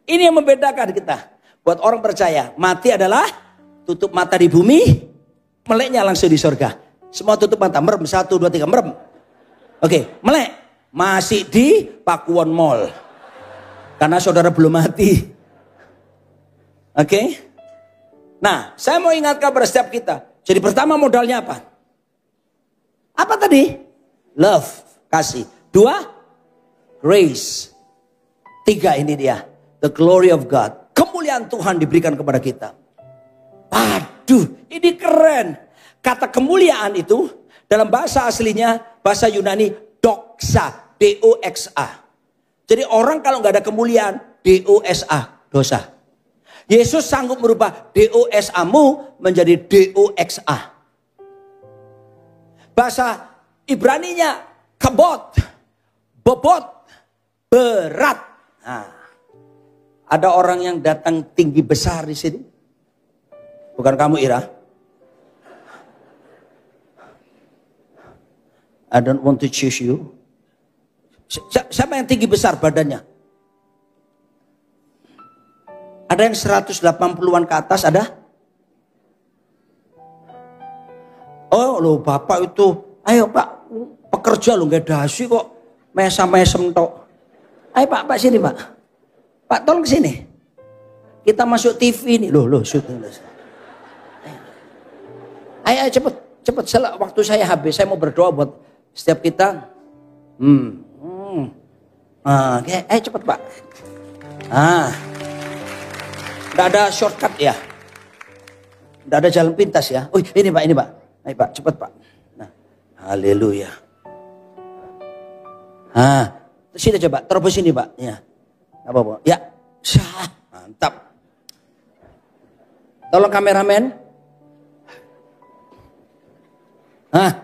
Ini yang membedakan kita. Buat orang percaya, mati adalah tutup mata di bumi, meleknya langsung di sorga. Semua tutup mata, merem, 1, 2, 3, merem. Oke, melek. Masih di Pakuwon Mall. Karena saudara belum mati. Oke. Nah, saya mau ingatkan pada setiap kita. Jadi pertama modalnya apa? Apa tadi? Love, kasih. 2, grace. 3, ini dia. The glory of God. Kemuliaan Tuhan diberikan kepada kita. Waduh, ini keren. Kata kemuliaan itu dalam bahasa aslinya, bahasa Yunani, doxa, D-O-X-A. Jadi orang kalau nggak ada kemuliaan, D-O-S-A, dosa. Yesus sanggup merubah D-O-S-A-mu menjadi D-O-X-A. Bahasa Ibraninya kabot, bobot, berat. Nah, ada orang yang datang tinggi besar di sini. Bukan kamu, Ira. I don't want to choose you. Siapa yang tinggi besar badannya? Ada yang 180-an ke atas, ada? Oh loh, Bapak itu, ayo Pak, pekerja loh, gak dasi kok. Mesem-mesem tok. Ayo Pak sini Pak. Pak tolong kesini. Kita masuk TV nih. Loh, syuting. Ayo cepet. Waktu saya habis, saya mau berdoa buat setiap kita. Oke, ayo cepet Pak. Nggak ada shortcut ya. Nggak ada jalan pintas ya. Oh ini Pak. Ayo Pak, cepet Pak. Nah, haleluya. Sini coba, terobos sini Pak. Ya, apa-apa. Ya, mantap. Tolong kameramen.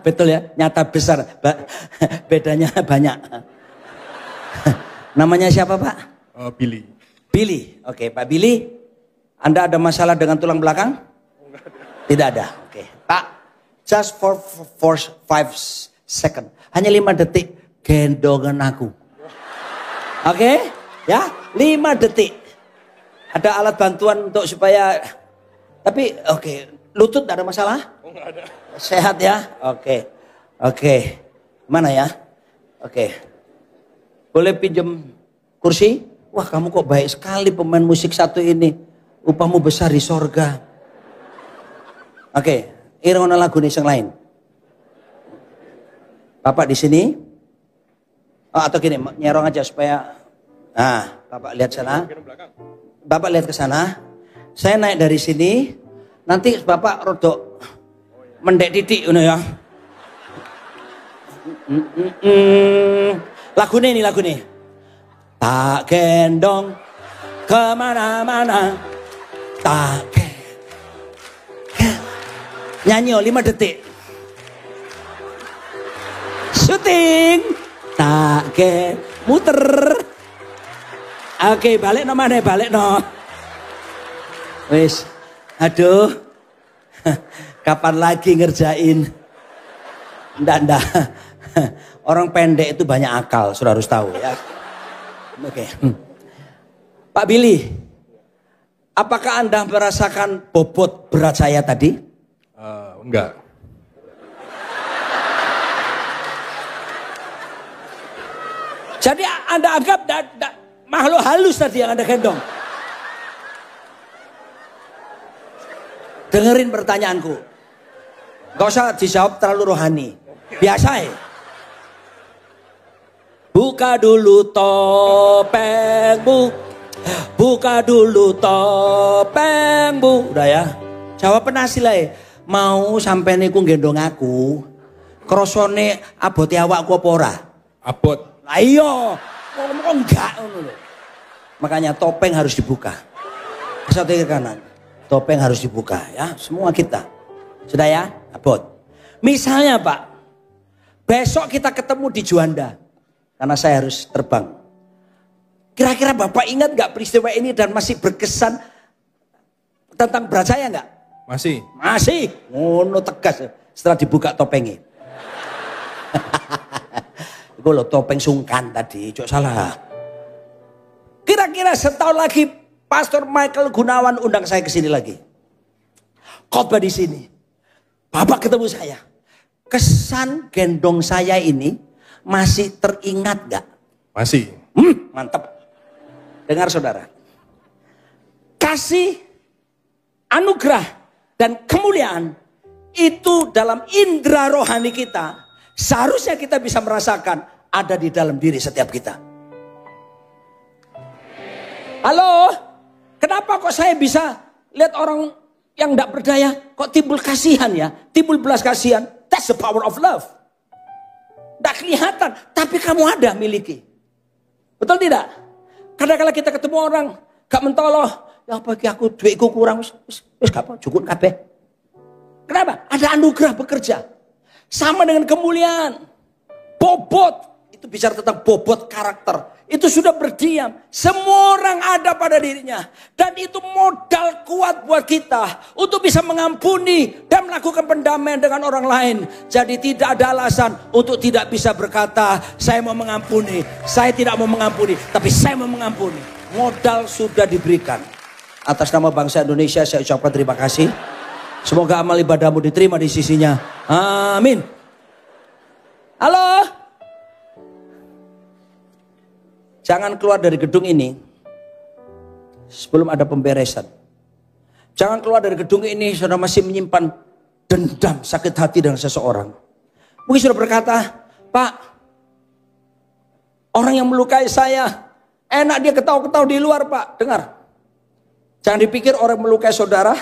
Betul ya, nyata besar. Bedanya banyak. Namanya siapa Pak? Billy. Billy. Oke, Pak Billy. Anda ada masalah dengan tulang belakang? Tidak ada. Oke, Pak. Just for 5 second. Hanya 5 detik. Gendongan aku. Oke? Ya, 5 detik. Ada alat bantuan untuk supaya. Tapi oke, lutut tidak ada masalah? Oh, enggak ada. Sehat ya? Oke. Mana ya? Oke. Boleh pinjam kursi? Wah, kamu kok baik sekali pemain musik satu ini. Upahmu besar di sorga. Oke, irona lagu nih yang lain. Bapak di sini. Atau gini, nyerong aja supaya. Bapak lihat sana. Bapak lihat ke sana. Saya naik dari sini, nanti Bapak rodok mendek titik ya. Lagu ini. Tak gendong kemana-mana, tak nyanyi 5 detik. Syuting, tak muter. Oke, balik no mana, balik no. Wis, aduh, kapan lagi ngerjain? Ndak. Orang pendek itu banyak akal, sudah harus tahu ya. Oke. Pak Billy, apakah Anda merasakan bobot berat saya tadi? Enggak. Jadi Anda anggap makhluk halus tadi yang Anda gendong? Dengerin pertanyaanku. Gak usah dijawab terlalu rohani. Biasa ya. Buka dulu topengmu. Buka dulu topengmu. Udah ya. Jawab penasil lah. Mau sampai niku gendong aku. Krosone abote awakku apa ora? Abot. Lah iya. Kok enggak ngono lho. Makanya topeng harus dibuka. Satu ke kanan. Topeng harus dibuka ya. Semua kita. Sudah ya? Abot. Misalnya Pak. Besok kita ketemu di Juanda. Karena saya harus terbang. Kira-kira Bapak ingat gak peristiwa ini dan masih berkesan tentang berat saya gak? Masih. Masih. Ngono tegas setelah dibuka topengnya. Itu loh topeng sungkan tadi. Cok salah. Kira-kira setahun lagi Pastor Michael Gunawan undang saya ke sini lagi. Khotbah di sini. Bapak ketemu saya. Kesan gendong saya ini masih teringat gak? Masih. Mantap. Dengar saudara. Kasih, anugerah, dan kemuliaan itu dalam indera rohani kita. Seharusnya kita bisa merasakan ada di dalam diri setiap kita. Halo, kenapa kok saya bisa lihat orang yang tidak berdaya kok timbul kasihan ya? Timbul belas kasihan. That's the power of love. Tidak kelihatan, tapi kamu ada miliki. Betul tidak? Kadang-kadang kita ketemu orang, gak mentoloh. Ya bagi aku duitku kurang, wis gak apa, cukup kabeh. Kenapa? Ada anugerah bekerja. Sama dengan kemuliaan. Bobot, itu bicara tentang bobot karakter. Itu sudah berdiam. Semua orang ada pada dirinya. Dan itu modal kuat buat kita. Untuk bisa mengampuni dan melakukan pendamaian dengan orang lain. Jadi tidak ada alasan untuk tidak bisa berkata, saya mau mengampuni. Saya tidak mau mengampuni. Tapi saya mau mengampuni. Modal sudah diberikan. Atas nama bangsa Indonesia saya ucapkan terima kasih. Semoga amal ibadahmu diterima di sisinya. Amin. Halo. Jangan keluar dari gedung ini sebelum ada pemberesan. Jangan keluar dari gedung ini sudah masih menyimpan dendam, sakit hati dengan seseorang. Mungkin sudah berkata, Pak, orang yang melukai saya, enak dia ketawa-ketawa di luar Pak. Dengar, jangan dipikir orang melukai saudara,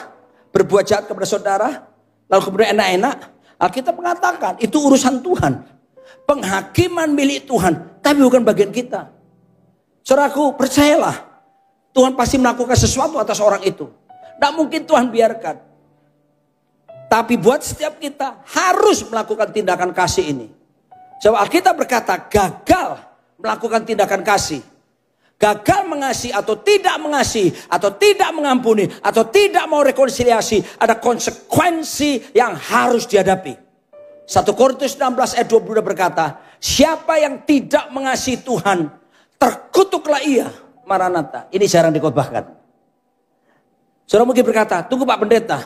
berbuat jahat kepada saudara, lalu kemudian enak-enak. Alkitab mengatakan itu urusan Tuhan. Penghakiman milik Tuhan, tapi bukan bagian kita. Saudaraku, percayalah. Tuhan pasti melakukan sesuatu atas orang itu. Tidak mungkin Tuhan biarkan. Tapi buat setiap kita harus melakukan tindakan kasih ini. Sebab Alkitab berkata gagal melakukan tindakan kasih. Gagal mengasihi atau tidak mengasihi. Atau tidak mengampuni. Atau tidak mau rekonsiliasi. Ada konsekuensi yang harus dihadapi. 1 Korintus 16 ayat 22 berkata. Siapa yang tidak mengasihi Tuhan, terkutuklah ia. Maranatha. Ini jarang dikhotbahkan. Saudara mungkin berkata, tunggu Pak Pendeta.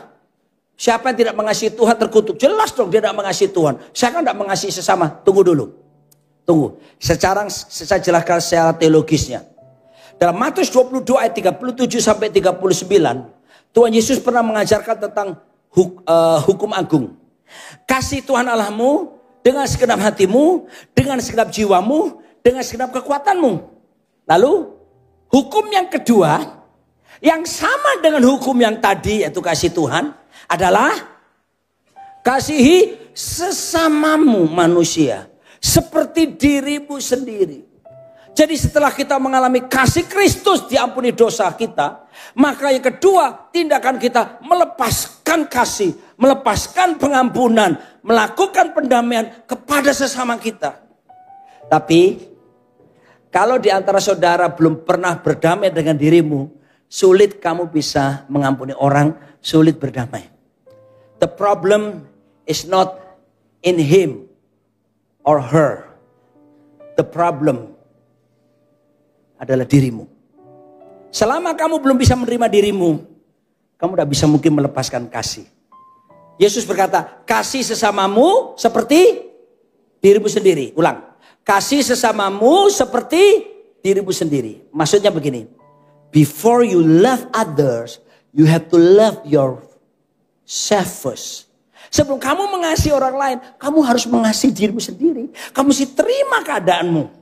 Siapa yang tidak mengasihi Tuhan terkutuk? Jelas dong dia tidak mengasihi Tuhan. Saya kan tidak mengasihi sesama. Tunggu dulu. Tunggu. Secara saya jelaskan secara teologisnya. Dalam Matius 22 ayat 37 sampai 39. Tuhan Yesus pernah mengajarkan tentang hukum agung. Kasih Tuhan Allahmu dengan segenap hatimu, dengan segenap jiwamu, dengan segenap kekuatanmu. Lalu hukum yang kedua, Yang sama dengan hukum yang tadi, yaitu kasih Tuhan, adalah kasihi sesamamu manusia seperti dirimu sendiri. Jadi setelah kita mengalami kasih Kristus diampuni dosa kita, maka yang kedua tindakan kita melepaskan kasih, melepaskan pengampunan, melakukan pendamaian kepada sesama kita. Tapi kalau di antara saudara belum pernah berdamai dengan dirimu, sulit kamu bisa mengampuni orang, sulit berdamai. The problem is not in him or her. The problem adalah dirimu. Selama kamu belum bisa menerima dirimu, kamu tidak bisa mungkin melepaskan kasih. Yesus berkata, kasih sesamamu seperti dirimu sendiri. Ulang, kasih sesamamu seperti dirimu sendiri. Maksudnya begini, before you love others, you have to love yourself first. Sebelum kamu mengasihi orang lain, kamu harus mengasihi dirimu sendiri. Kamu mesti terima keadaanmu.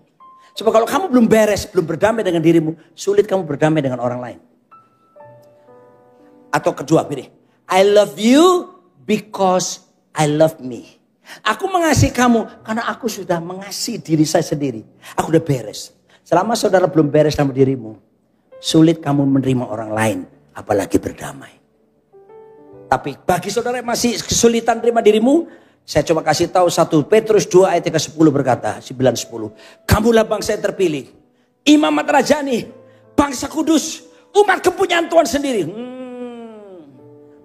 Sebab kalau kamu belum beres, belum berdamai dengan dirimu, sulit kamu berdamai dengan orang lain. Atau kedua, begini, I love you because I love me. Aku mengasihi kamu karena aku sudah mengasihi diri saya sendiri. Aku udah beres. Selama saudara belum beres sama dirimu, sulit kamu menerima orang lain, apalagi berdamai. Tapi bagi saudara yang masih kesulitan terima dirimu, saya coba kasih tahu 1 Petrus 2 ayat ke-10 berkata, 9-10. Kamulah bangsa yang terpilih, imamat rajani, bangsa kudus, umat kepunyaan Tuhan sendiri.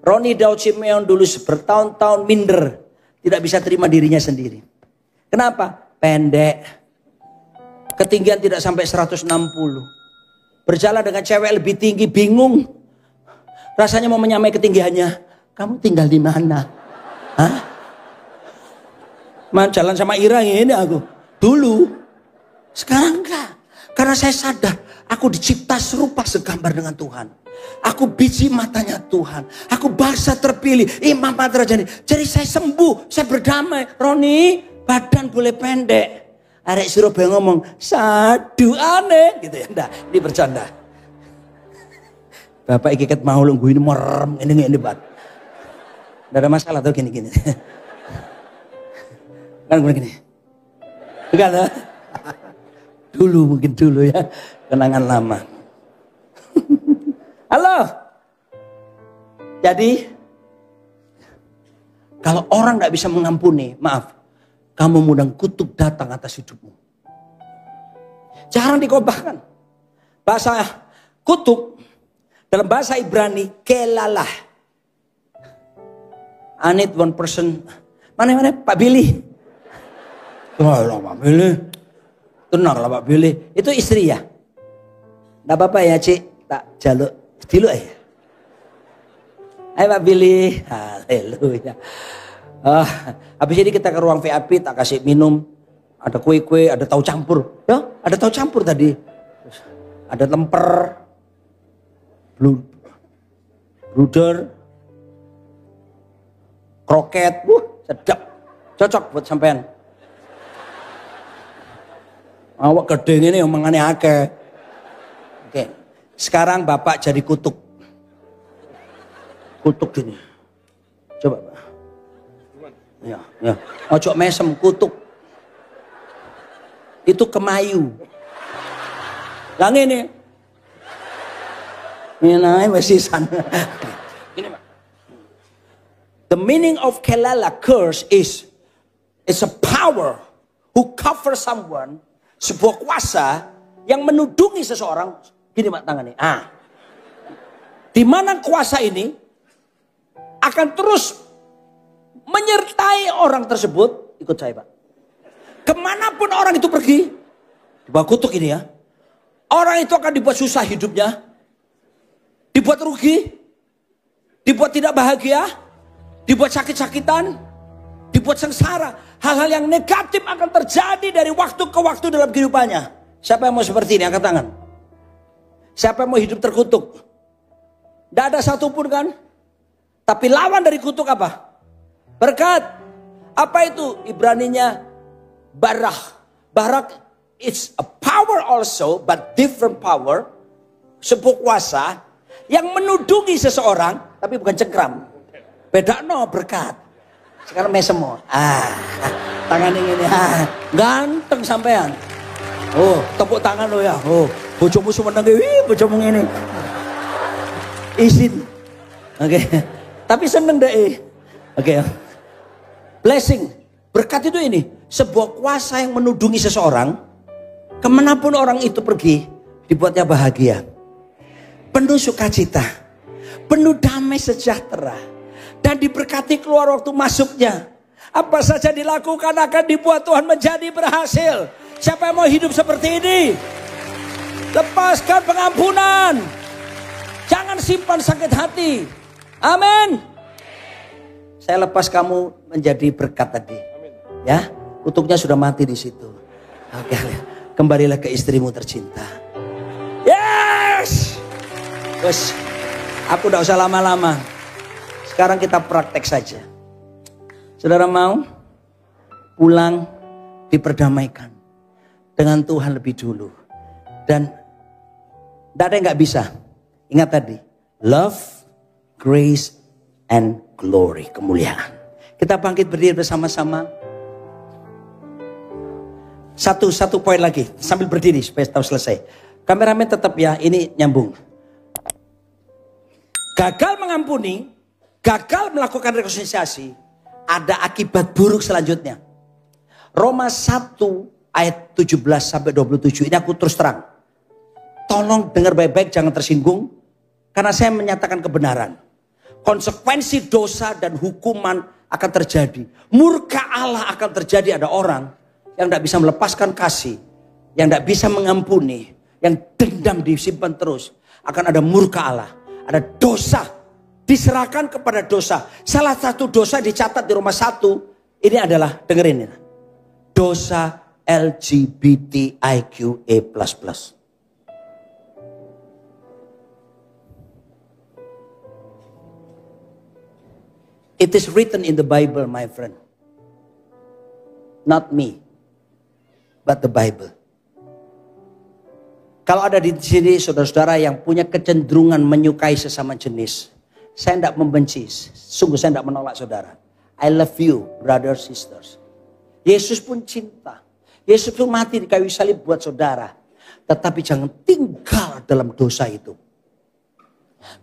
Roni Daud Simeon dulu bertahun-tahun minder, tidak bisa terima dirinya sendiri. Kenapa? Pendek, ketinggian tidak sampai 160. Berjalan dengan cewek lebih tinggi, bingung. Rasanya mau menyamai ketinggiannya. Kamu tinggal di mana? Hah? Jalan sama Ira ini aku. Dulu. Sekarang enggak. Karena saya sadar. Aku dicipta serupa segambar dengan Tuhan. Aku biji matanya Tuhan. Aku bangsa terpilih. Imam Madrajani. Jadi saya sembuh. Saya berdamai. Roni, badan boleh pendek. Arek Surabaya ngomong, sadu aneh. Gitu ya. Nah, ini bercanda. Bapak ikikat mau lunggu ini merem. Ini Pak. Tidak ada masalah tuh gini-gini. Kan begini. Bukan, dulu mungkin dulu ya. Kenangan lama. Halo. Jadi kalau orang gak bisa mengampuni, maaf, kamu mudah kutuk datang atas hidupmu. Jarang dikobahkan. Bahasa kutuk dalam bahasa Ibrani kelalah. I need one person. Mana Pak Billy. Lah Pak Billy. Tenang lah Pak Billy. Itu istri ya? Nggak apa-apa ya Cik. Tak jaluk. Diluk ya. Hai Pak Billy. Haleluya. Habis ini kita ke ruang VIP. Tak kasih minum. Ada kue-kue. Ada tahu campur. Ya, ada tahu campur tadi. Ada lemper. Bruder. Kroket. Sedap. Cocok buat sampean. Awak gede ini yang mengane akeh. Oke. Sekarang Bapak jadi kutuk. Kutuk gini. Coba Pak. Ya. Ojo mesem kutuk. Itu kemayu. Yang ini. Ini naik masih sana. Ini Pak. The meaning of kelala curse is it's a power who covers someone. Sebuah kuasa yang menudungi seseorang. Gini Pak tangannya. Di mana kuasa ini akan terus menyertai orang tersebut. Ikut saya Pak. Kemanapun orang itu pergi. Di bawah kutuk ini ya. Orang itu akan dibuat susah hidupnya. Dibuat rugi. Dibuat tidak bahagia. Dibuat sakit-sakitan. Dibuat sengsara. Hal-hal yang negatif akan terjadi dari waktu ke waktu dalam kehidupannya. Siapa yang mau seperti ini? Angkat tangan. Siapa yang mau hidup terkutuk? Tidak ada satupun kan? Tapi lawan dari kutuk apa? Berkat. Apa itu? Ibraninya barak. Barak it's a power also, but different power. Sebuah kuasa Yang menudungi seseorang, tapi bukan cengkram. Beda no berkat. Sekarang mesemo. Tangan ini. Ganteng sampean. Oh, tepuk tangan lo ya. Oh, bojomu semeneng. Wih, bojomu ini. Izin. Oke. Tapi seneng deh. Oke. Blessing. Berkat itu ini. Sebuah kuasa yang menudungi seseorang. Kemanapun orang itu pergi. Dibuatnya bahagia. Penuh sukacita. Penuh damai sejahtera. Dan diberkati keluar waktu masuknya. Apa saja dilakukan akan dibuat Tuhan menjadi berhasil. Siapa yang mau hidup seperti ini? Lepaskan pengampunan. Jangan simpan sakit hati. Amin. Saya lepas kamu menjadi berkat tadi. Ya, kutuknya sudah mati di situ. Oke, kembalilah ke istrimu tercinta. Yes. Terus, aku tidak usah lama-lama. Sekarang kita praktek saja. Saudara mau pulang diperdamaikan dengan Tuhan lebih dulu. Dan tidak ada yang gak bisa. Ingat tadi. Love, grace, and glory. Kemuliaan. Kita bangkit berdiri bersama-sama. Satu poin lagi. Sambil berdiri supaya tahu selesai. Kameramen tetap ya. Ini nyambung. Gagal mengampuni. Gagal melakukan rekonsiliasi. Ada akibat buruk selanjutnya. Roma 1 ayat 17 sampai 27. Ini aku terus terang. Tolong dengar baik-baik, jangan tersinggung. Karena saya menyatakan kebenaran. Konsekuensi dosa dan hukuman akan terjadi. Murka Allah akan terjadi. Ada orang yang tidak bisa melepaskan kasih. Yang tidak bisa mengampuni. Yang dendam disimpan terus. Akan ada murka Allah. Ada dosa. Diserahkan kepada dosa. Salah satu dosa dicatat di Roma 1. Ini adalah, dengerin ini. Dosa LGBTIQA++. It is written in the Bible, my friend. Not me. But the Bible. Kalau ada di sini saudara-saudara yang punya kecenderungan menyukai sesama jenis. Saya tidak membenci. Sungguh saya tidak menolak saudara. I love you, brothers, sisters. Yesus pun cinta. Yesus pun mati di kayu salib buat saudara. Tetapi jangan tinggal dalam dosa itu.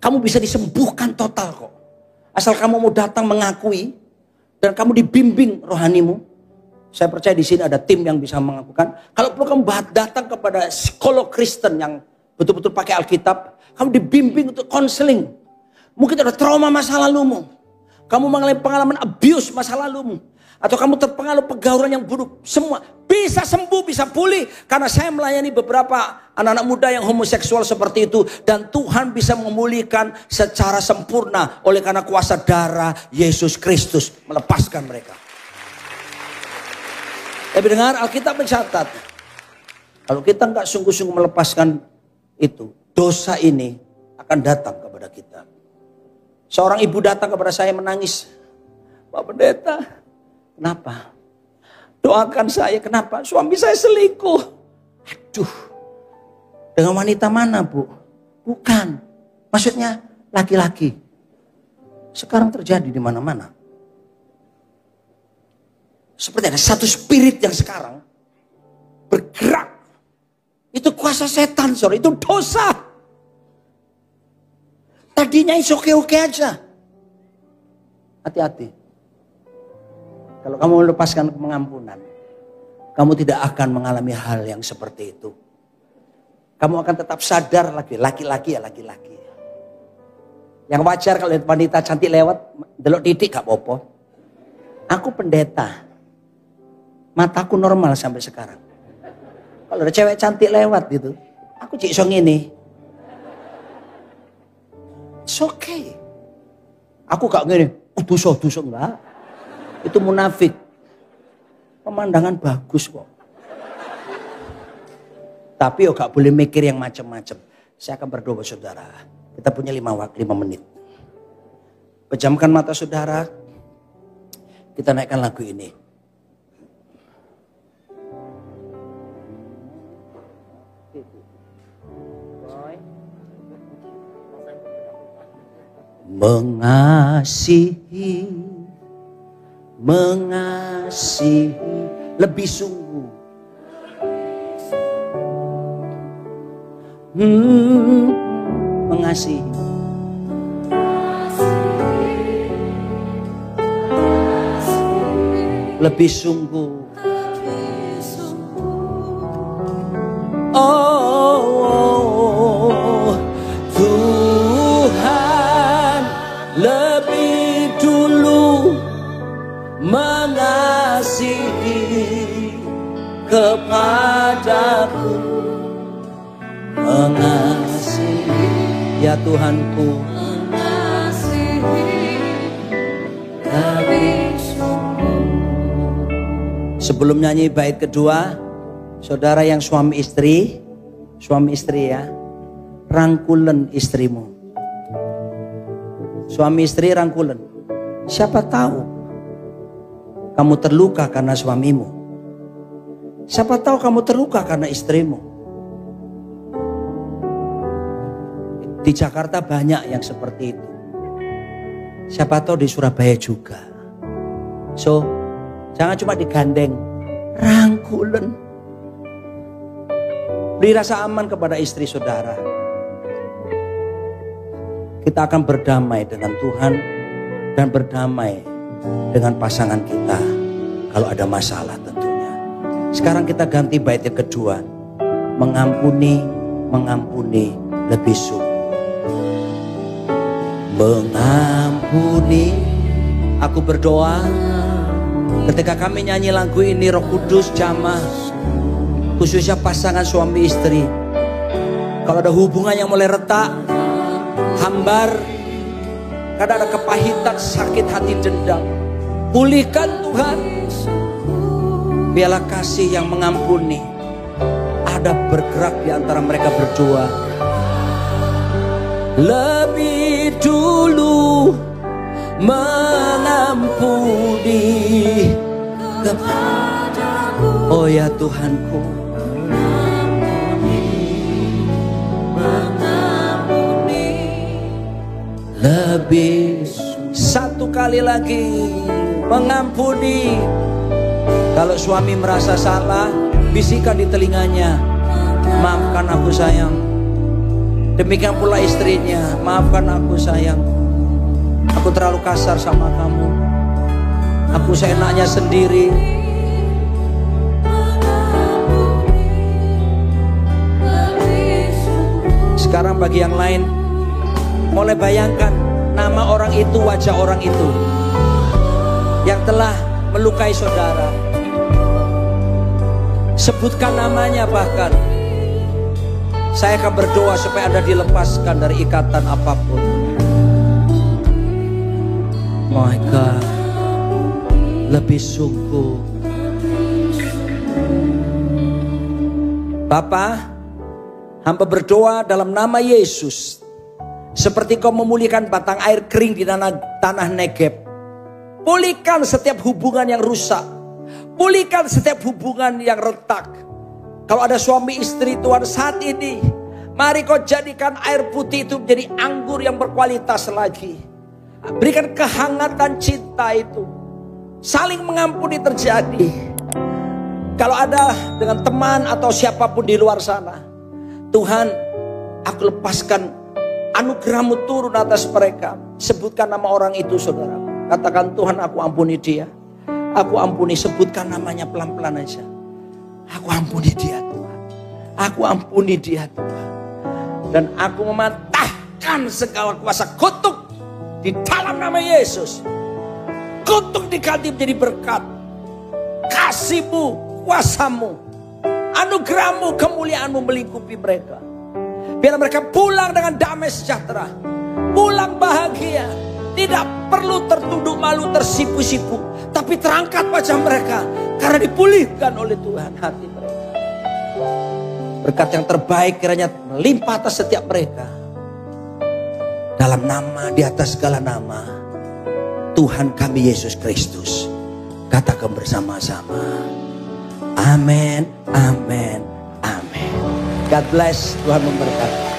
Kamu bisa disembuhkan total kok. Asal kamu mau datang mengakui. Dan kamu dibimbing rohanimu. Saya percaya di sini ada tim yang bisa mengakukan. Kalau perlu kamu datang kepada psikolog Kristen yang betul-betul pakai Alkitab. Kamu dibimbing untuk konseling. Mungkin ada trauma masa lalumu. Kamu mengalami pengalaman abuse masa lalumu. Atau kamu terpengaruh pergaulan yang buruk. Semua bisa sembuh, bisa pulih. Karena saya melayani beberapa anak-anak muda yang homoseksual seperti itu. Dan Tuhan bisa memulihkan secara sempurna. Oleh karena kuasa darah Yesus Kristus melepaskan mereka. Tapi dengar, Alkitab mencatat. Kalau kita nggak sungguh-sungguh melepaskan itu. Dosa ini akan datang kepada kita. Seorang ibu datang kepada saya menangis. Pak Pendeta, kenapa? Doakan saya, kenapa? Suami saya selingkuh. Aduh, dengan wanita mana bu? Bukan, maksudnya laki-laki. Sekarang terjadi di mana-mana. Seperti ada satu spirit yang sekarang bergerak. Itu kuasa setan, sorry, itu dosa. Tadinya oke-oke aja. Hati-hati. Kalau kamu melepaskan pengampunan, kamu tidak akan mengalami hal yang seperti itu. Kamu akan tetap sadar laki-laki ya laki-laki. Yang wajar kalau lihat wanita cantik lewat, delok titik gak apa-apa. Aku pendeta. Mataku normal sampai sekarang. Kalau ada cewek cantik lewat gitu, aku cik iso ngene. It's okay. Aku gak gini, dosa enggak. Itu munafik. Pemandangan bagus kok. Tapi gak boleh mikir yang macam-macam. Saya akan berdoa saudara. Kita punya 5 menit. Pejamkan mata saudara. Kita naikkan lagu ini. Mengasihi, mengasihi lebih sungguh. Mengasihi. Lebih sungguh. Oh, Tuhan lebih dulu mengasihi kepadaku, mengasihi ya Tuhanku, mengasihi lebih sungguh. Sebelum nyanyi bait kedua, saudara yang suami istri ya, rangkulen istrimu. Suami istri rangkulen. Siapa tahu kamu terluka karena suamimu. Siapa tahu kamu terluka karena istrimu. Di Jakarta banyak yang seperti itu. Siapa tahu di Surabaya juga. So, jangan cuma digandeng, rangkulen. Beri rasa aman kepada istri saudara. Kita akan berdamai dengan Tuhan dan berdamai dengan pasangan kita kalau ada masalah tentunya. Sekarang kita ganti bait yang kedua. Mengampuni, mengampuni lebih sungguh. Mengampuni. Aku berdoa ketika kami nyanyi lagu ini, Roh Kudus jamah, khususnya pasangan suami istri. Kalau ada hubungan yang mulai retak, hambar, kadang ada kepahitan, sakit hati, dendam, pulihkan Tuhan. Biarlah kasih yang mengampuni ada bergerak di antara mereka berdua. Lebih dulu mengampuni kepadaku, oh ya Tuhanku, mengampuni lebih. Satu kali lagi, mengampuni. Kalau suami merasa salah, bisikan di telinganya, maafkan aku sayang. Demikian pula istrinya, maafkan aku sayang, aku terlalu kasar sama kamu, aku seenaknya sendiri. Sekarang bagi yang lain, mulai bayangkan nama orang itu, wajah orang itu yang telah melukai saudara. Sebutkan namanya bahkan. Saya akan berdoa supaya Anda dilepaskan dari ikatan apapun. My God, lebih sungguh. Bapa, hamba berdoa dalam nama Yesus. Seperti kau memulihkan batang air kering di tanah Negeb. Pulihkan setiap hubungan yang rusak. Pulihkan setiap hubungan yang retak. Kalau ada suami istri Tuhan saat ini, mari kau jadikan air putih itu menjadi anggur yang berkualitas lagi. Berikan kehangatan cinta itu. Saling mengampuni terjadi. Kalau ada dengan teman atau siapapun di luar sana, Tuhan, aku lepaskan anugerah-Mu turun atas mereka. Sebutkan nama orang itu saudara. Katakan, Tuhan aku ampuni dia. Aku ampuni, sebutkan namanya pelan-pelan aja. Aku ampuni dia Tuhan. Aku ampuni dia Tuhan. Dan aku mematahkan segala kuasa kutuk di dalam nama Yesus. Kutuk diganti menjadi berkat. Kasih-Mu, kuasa-Mu, anugerah-Mu, kemuliaan-Mu melingkupi mereka. Biar mereka pulang dengan damai sejahtera. Pulang bahagia. Tidak perlu tertunduk malu, tersipu-sipu. Tapi terangkat wajah mereka. Karena dipulihkan oleh Tuhan hati mereka. Berkat yang terbaik kiranya melimpah atas setiap mereka. Dalam nama, di atas segala nama, Tuhan kami Yesus Kristus. Katakan bersama-sama. Amin, amin, amin. God bless, Tuhan memberkati.